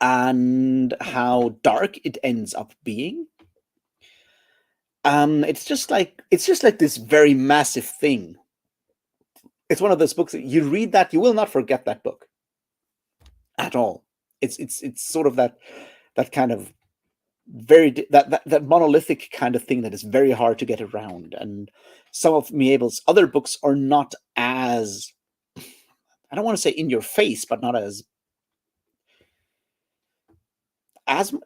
and how dark it ends up being. It's just like this very massive thing. It's one of those books that you read that you will not forget that book at all. It's sort of that kind of that monolithic kind of thing that is very hard to get around. And some of Miebel's other books are not as, I don't want to say in your face, but not as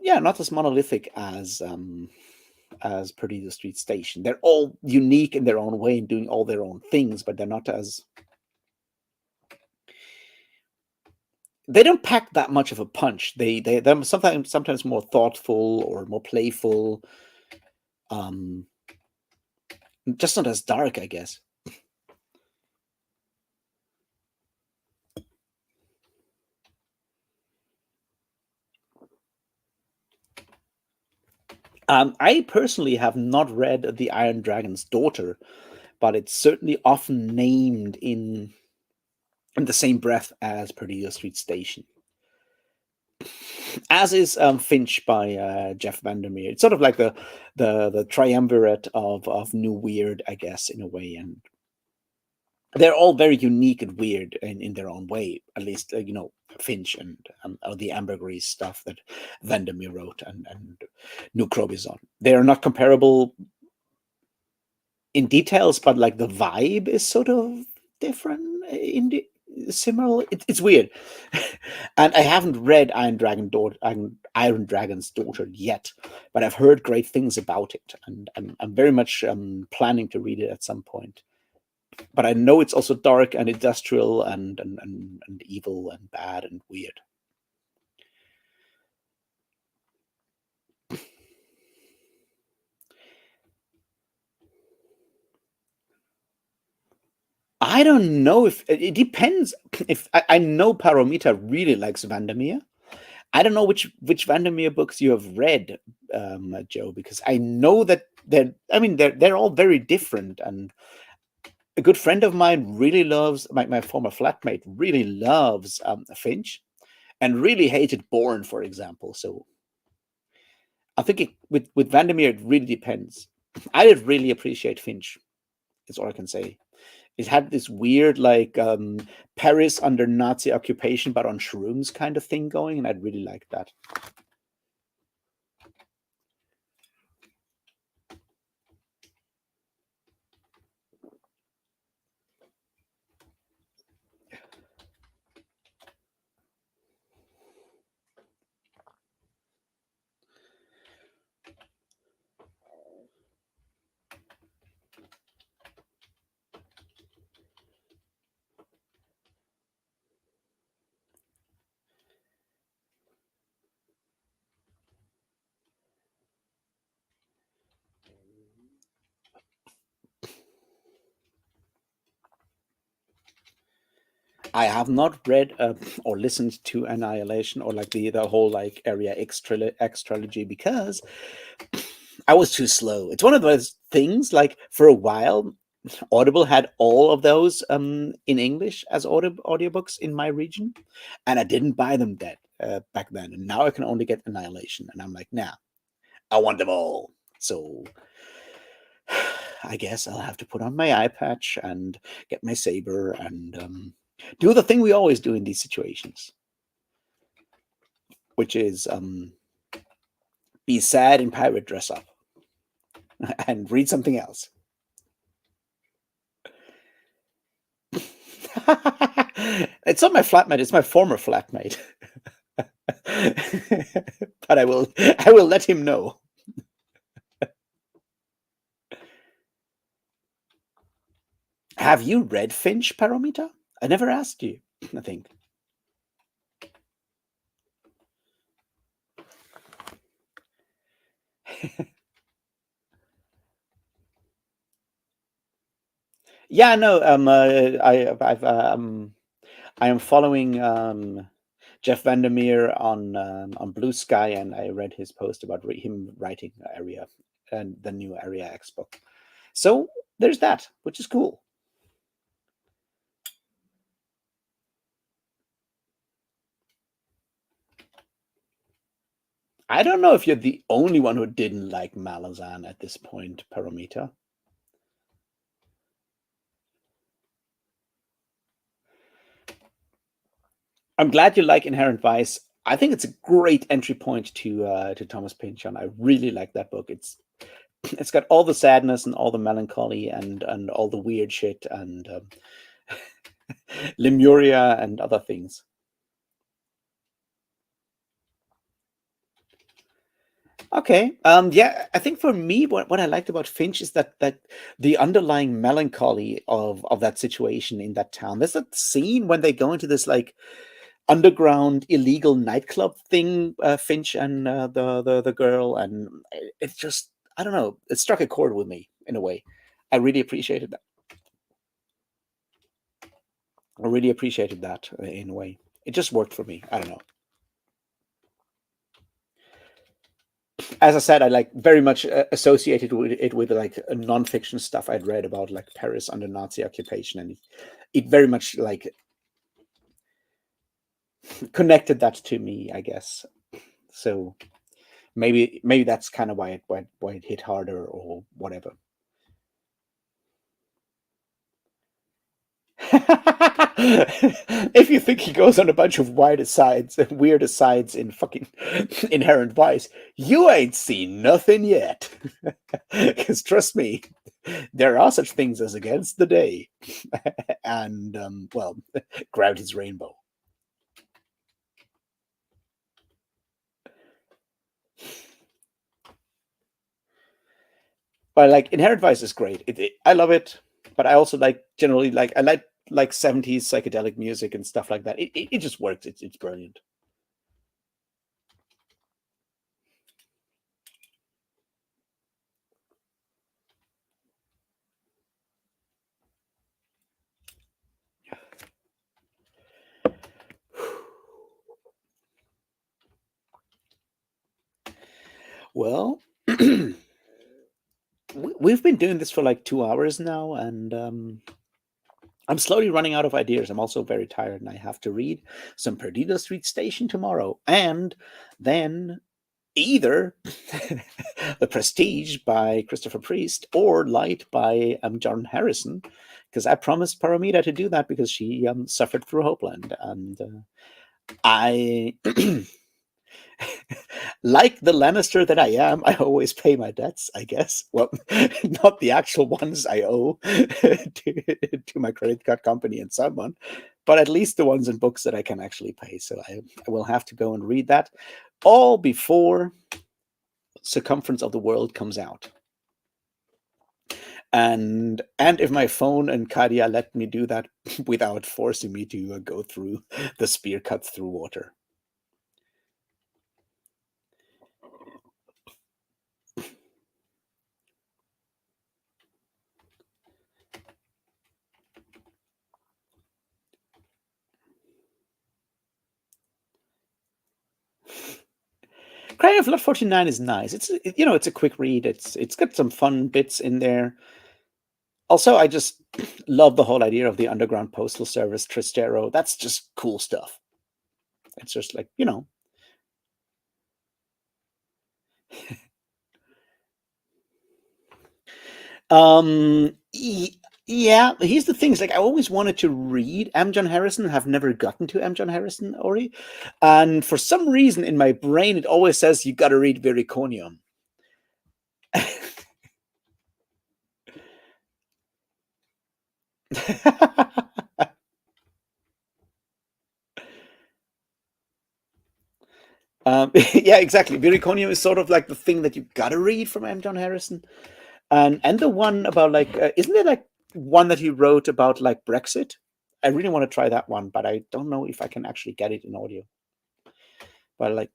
yeah, not as monolithic as Perdido Street Station. They're all unique in their own way and doing all their own things, but they're not as, they don't pack that much of a punch. They're sometimes more thoughtful or more playful. Um, just not as dark, I guess. I personally have not read The Iron Dragon's Daughter, but it's certainly often named in the same breath as Perdido Street Station, as is Finch by Jeff Vandermeer. It's sort of like the triumvirate of new weird, I guess, in a way, and they're all very unique and weird in their own way. At least, Finch and the ambergris stuff that Vandermeer wrote, and New Krobizon. They are not comparable in details, but like the vibe is sort of different, similar. It's weird. And I haven't read Iron Dragon's Daughter yet, but I've heard great things about it, and I'm very much planning to read it at some point. But I know it's also dark and industrial and evil and bad and weird. I don't know if it depends. If I know Paromita really likes Vandermeer. I don't know which Vandermeer books you have read, Joe, because I know that they're all very different. And a good friend of mine really loves, my former flatmate really loves Finch, and really hated Bourne, for example. So I think with Vandermeer it really depends. I did really appreciate Finch. Is all I can say. It had this weird, like, Paris under Nazi occupation, but on shrooms kind of thing going, and I really liked that. I have not read or listened to Annihilation, or like the whole like Area X trilogy, because I was too slow. It's one of those things, like, for a while Audible had all of those in English as audiobooks in my region, and I didn't buy them back then. And now I can only get Annihilation, and I'm like, nah, I want them all. So I guess I'll have to put on my eye patch and get my saber and do the thing we always do in these situations, which is be sad in pirate dress up and read something else. It's not my flatmate; it's my former flatmate. But I will let him know. Have you read Finch, Paramita? I never asked you, I think. Yeah, no. I am following Jeff Vandermeer on Blue Sky, and I read his post about him writing Area and the new Area X book. So there's that, which is cool. I don't know if you're the only one who didn't like Malazan at this point, Paramita. I'm glad you like Inherent Vice. I think it's a great entry point to Thomas Pynchon. I really like that book. It's got all the sadness and all the melancholy and all the weird shit and Lemuria and other things. Okay. Yeah, I think for me, what I liked about Finch is that the underlying melancholy of that situation in that town. There's that scene when they go into this like underground illegal nightclub thing, Finch and the girl, and it's just I don't know. It struck a chord with me in a way. I really appreciated that. I really appreciated that in a way. It just worked for me. I don't know. As I said, I like very much associated with it with like nonfiction stuff I'd read about like Paris under Nazi occupation, and it very much like connected that to me, I guess. So maybe that's kind of why it hit harder or whatever. If you think he goes on a bunch of weird asides in fucking Inherent Vice, you ain't seen nothing yet. Because trust me, there are such things as Against the Day, and well, Gravity's Rainbow. But like Inherent Vice is great. I love it, but I also like generally like 70s psychedelic music and stuff like that. It just works. It's brilliant. Well, we've been doing this for like 2 hours now, and I'm slowly running out of ideas. I'm also very tired, and I have to read some Perdido Street Station tomorrow, and then either The Prestige by Christopher Priest or Light by John Harrison, because I promised Paramita to do that because she suffered through Hopeland, and I like the Lannister that I am, I always pay my debts, I guess. Well, not the actual ones I owe to my credit card company and someone, but at least the ones in books that I can actually pay. So I will have to go and read that all before Circumference of the World comes out. And if my phone and Kadia let me do that without forcing me to go through the spear cuts through water. Cry of Lot 49 is nice. It's a quick read. It's got some fun bits in there. Also, I just love the whole idea of the underground postal service, Tristero. That's just cool stuff. It's just like, yeah, here's the thing. It's like I always wanted to read M. John Harrison, have never gotten to M. John Harrison, Ori. And for some reason in my brain, it always says you got to read Viriconium. Yeah, exactly. Viriconium is sort of like the thing that you got to read from M. John Harrison. And the one about like, isn't there like one that he wrote about like Brexit? I really want to try that one, but I don't know if I can actually get it in audio. But like,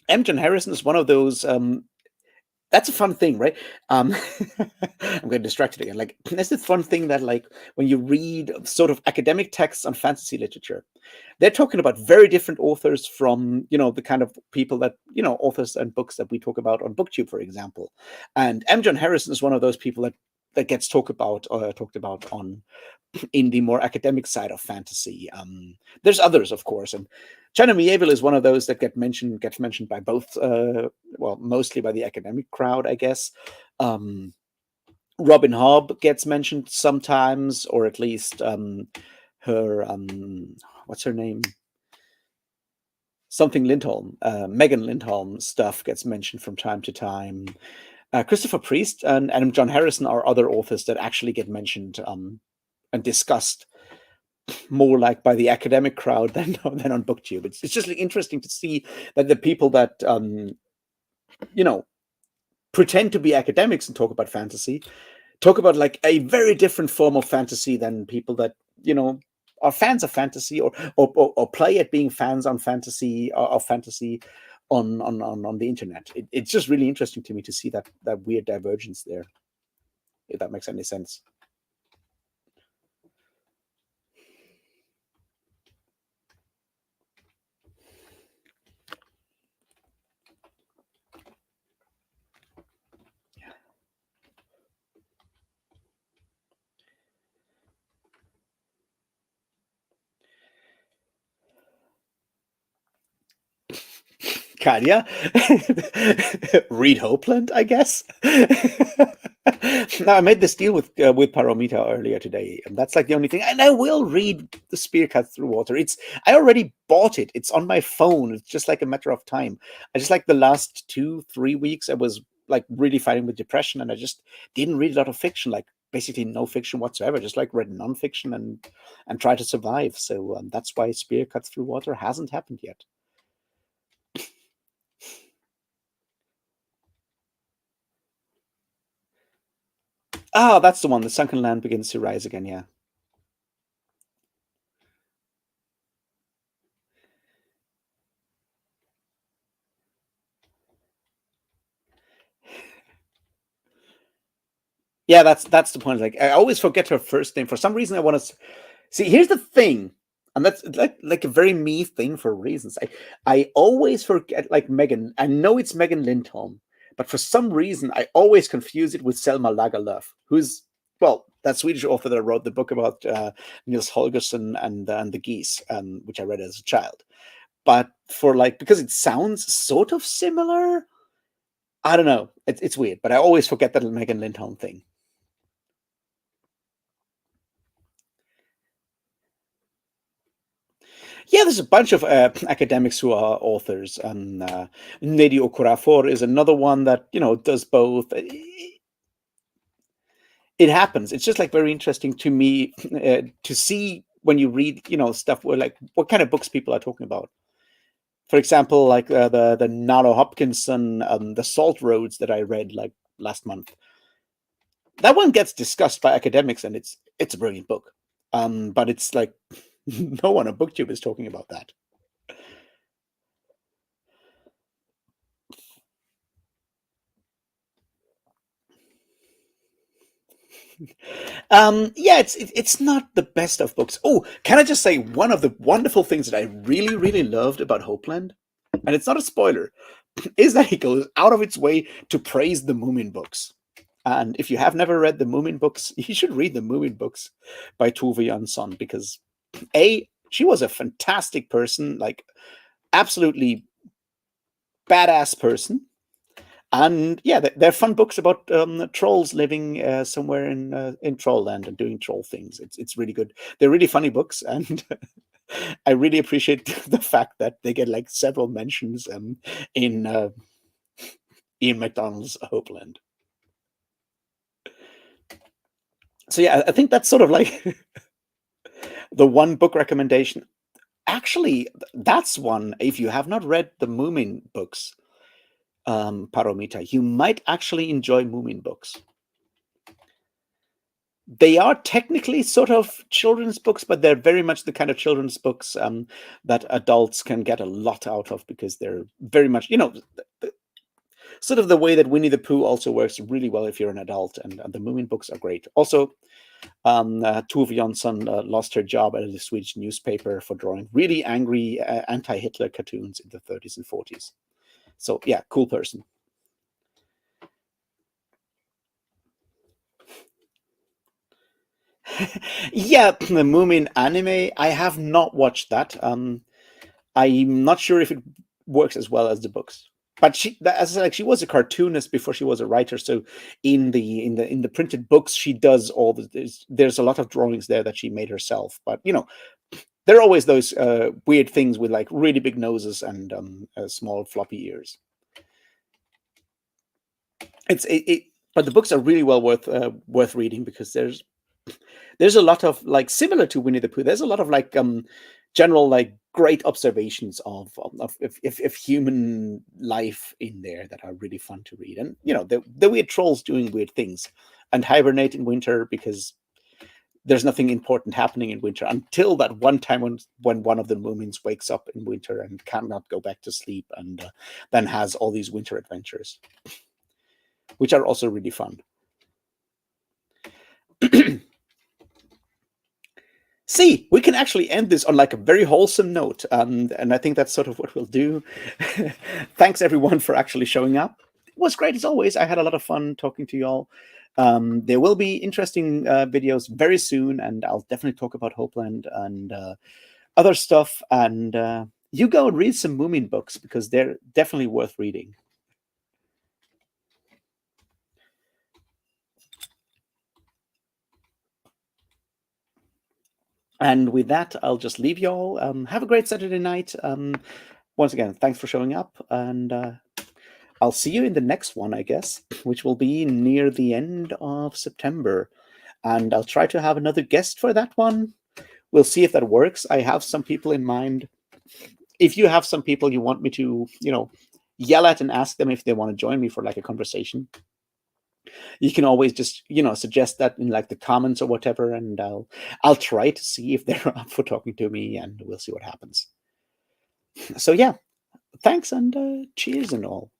M. John Harrison is one of those. That's a fun thing, right? I'm getting distracted again. Like, that's the fun thing that, like, when you read sort of academic texts on fantasy literature, they're talking about very different authors from, the kind of people that, authors and books that we talk about on BookTube, for example. And M. John Harrison is one of those people that gets talked about on in the more academic side of fantasy. There's others, of course, and China Mieville is one of those that gets mentioned by both, well, mostly by the academic crowd, I guess. Robin Hobb gets mentioned sometimes, or at least her, what's her name? Something Lindholm, Megan Lindholm stuff gets mentioned from time to time. Christopher Priest and Adam John Harrison are other authors that actually get mentioned and discussed more like by the academic crowd than on BookTube. It's just like interesting to see that the people that pretend to be academics and talk about fantasy talk about like a very different form of fantasy than people that are fans of fantasy or play at being fans on fantasy of fantasy on the internet. It's just really interesting to me to see that weird divergence there, if that makes any sense. Kanya, Reed Hopeland, I guess. Now I made this deal with Paramita earlier today, and that's like the only thing. And I will read The Spear Cut Through Water. I already bought it. It's on my phone. It's just like a matter of time. I just like the last 2-3 weeks I was like really fighting with depression, and I just didn't read a lot of fiction, like basically no fiction whatsoever. Just like read nonfiction and try to survive. So that's why Spear Cut Through Water hasn't happened yet. Ah, that's the one. The sunken land begins to rise again. Yeah. Yeah, that's the point. Like I always forget her first name. For some reason I want to see. Here's the thing, and that's like a very me thing for reasons. I always forget like Megan. I know it's Megan Lindholm, but for some reason I always confuse it with Selma Lagerlöf, who's that Swedish author that wrote the book about Nils Holgersson and the geese, which I read as a child. But for like because it sounds sort of similar, I don't know. It's weird, but I always forget that Megan Lindholm thing. Yeah, there's a bunch of academics who are authors. Nedi Okorafor is another one that does both. It happens. It's just like very interesting to me to see when you read stuff where like what kind of books people are talking about. For example, like the Nalo Hopkinson, the Salt Roads that I read like last month. That one gets discussed by academics, and it's a brilliant book. But it's like no one on BookTube is talking about that. Yeah, it's not the best of books. Oh, can I just say one of the wonderful things that I really, really loved about Hopeland, and it's not a spoiler, is that he goes out of its way to praise the Moomin books. And if you have never read the Moomin books, you should read the Moomin books by Tove Jansson, because she was a fantastic person, like absolutely badass person. And yeah, they're fun books about trolls living somewhere in Trollland and doing troll things. It's really good. They're really funny books, and I really appreciate the fact that they get like several mentions in Ian McDonald's Hopeland. So yeah, I think that's sort of like the one book recommendation. Actually, that's one. If you have not read the Moomin books, Paromita, you might actually enjoy Moomin books. They are technically sort of children's books, but they're very much the kind of children's books that adults can get a lot out of, because they're very much, sort of the way that Winnie the Pooh also works really well if you're an adult, and the Moomin books are great. Also, Tove Jansson lost her job at the Swedish newspaper for drawing really angry anti-Hitler cartoons in the 30s and 40s. So yeah, cool person. Yeah, the Moomin anime, I have not watched that. I'm not sure if it works as well as the books. But as I said, like, she was a cartoonist before she was a writer. So in the printed books, she does all there's a lot of drawings there that she made herself. But there are always those weird things with like really big noses and small floppy ears. But the books are really well worth reading, because there's a lot of, like, similar to Winnie the Pooh. There's a lot of like general, like, great observations of human life in there that are really fun to read. And the weird trolls doing weird things and hibernate in winter because there's nothing important happening in winter, until that one time when one of the Moomins wakes up in winter and cannot go back to sleep, and then has all these winter adventures, which are also really fun. See, we can actually end this on like a very wholesome note, and I think that's sort of what we'll do. Thanks everyone for actually showing up. It was great as always. I had a lot of fun talking to you all. There will be interesting videos very soon, and I'll definitely talk about Hopeland and other stuff. And you go and read some Moomin books, because they're definitely worth reading. And with that, I'll just leave you all. Have a great Saturday night. Once again, thanks for showing up, and I'll see you in the next one, I guess, which will be near the end of September. And I'll try to have another guest for that one. We'll see if that works. I have some people in mind. If you have some people you want me to, yell at and ask them if they want to join me for like a conversation, you can always just, suggest that in like the comments or whatever, and I'll try to see if they're up for talking to me, and we'll see what happens. So yeah, thanks, and cheers and all.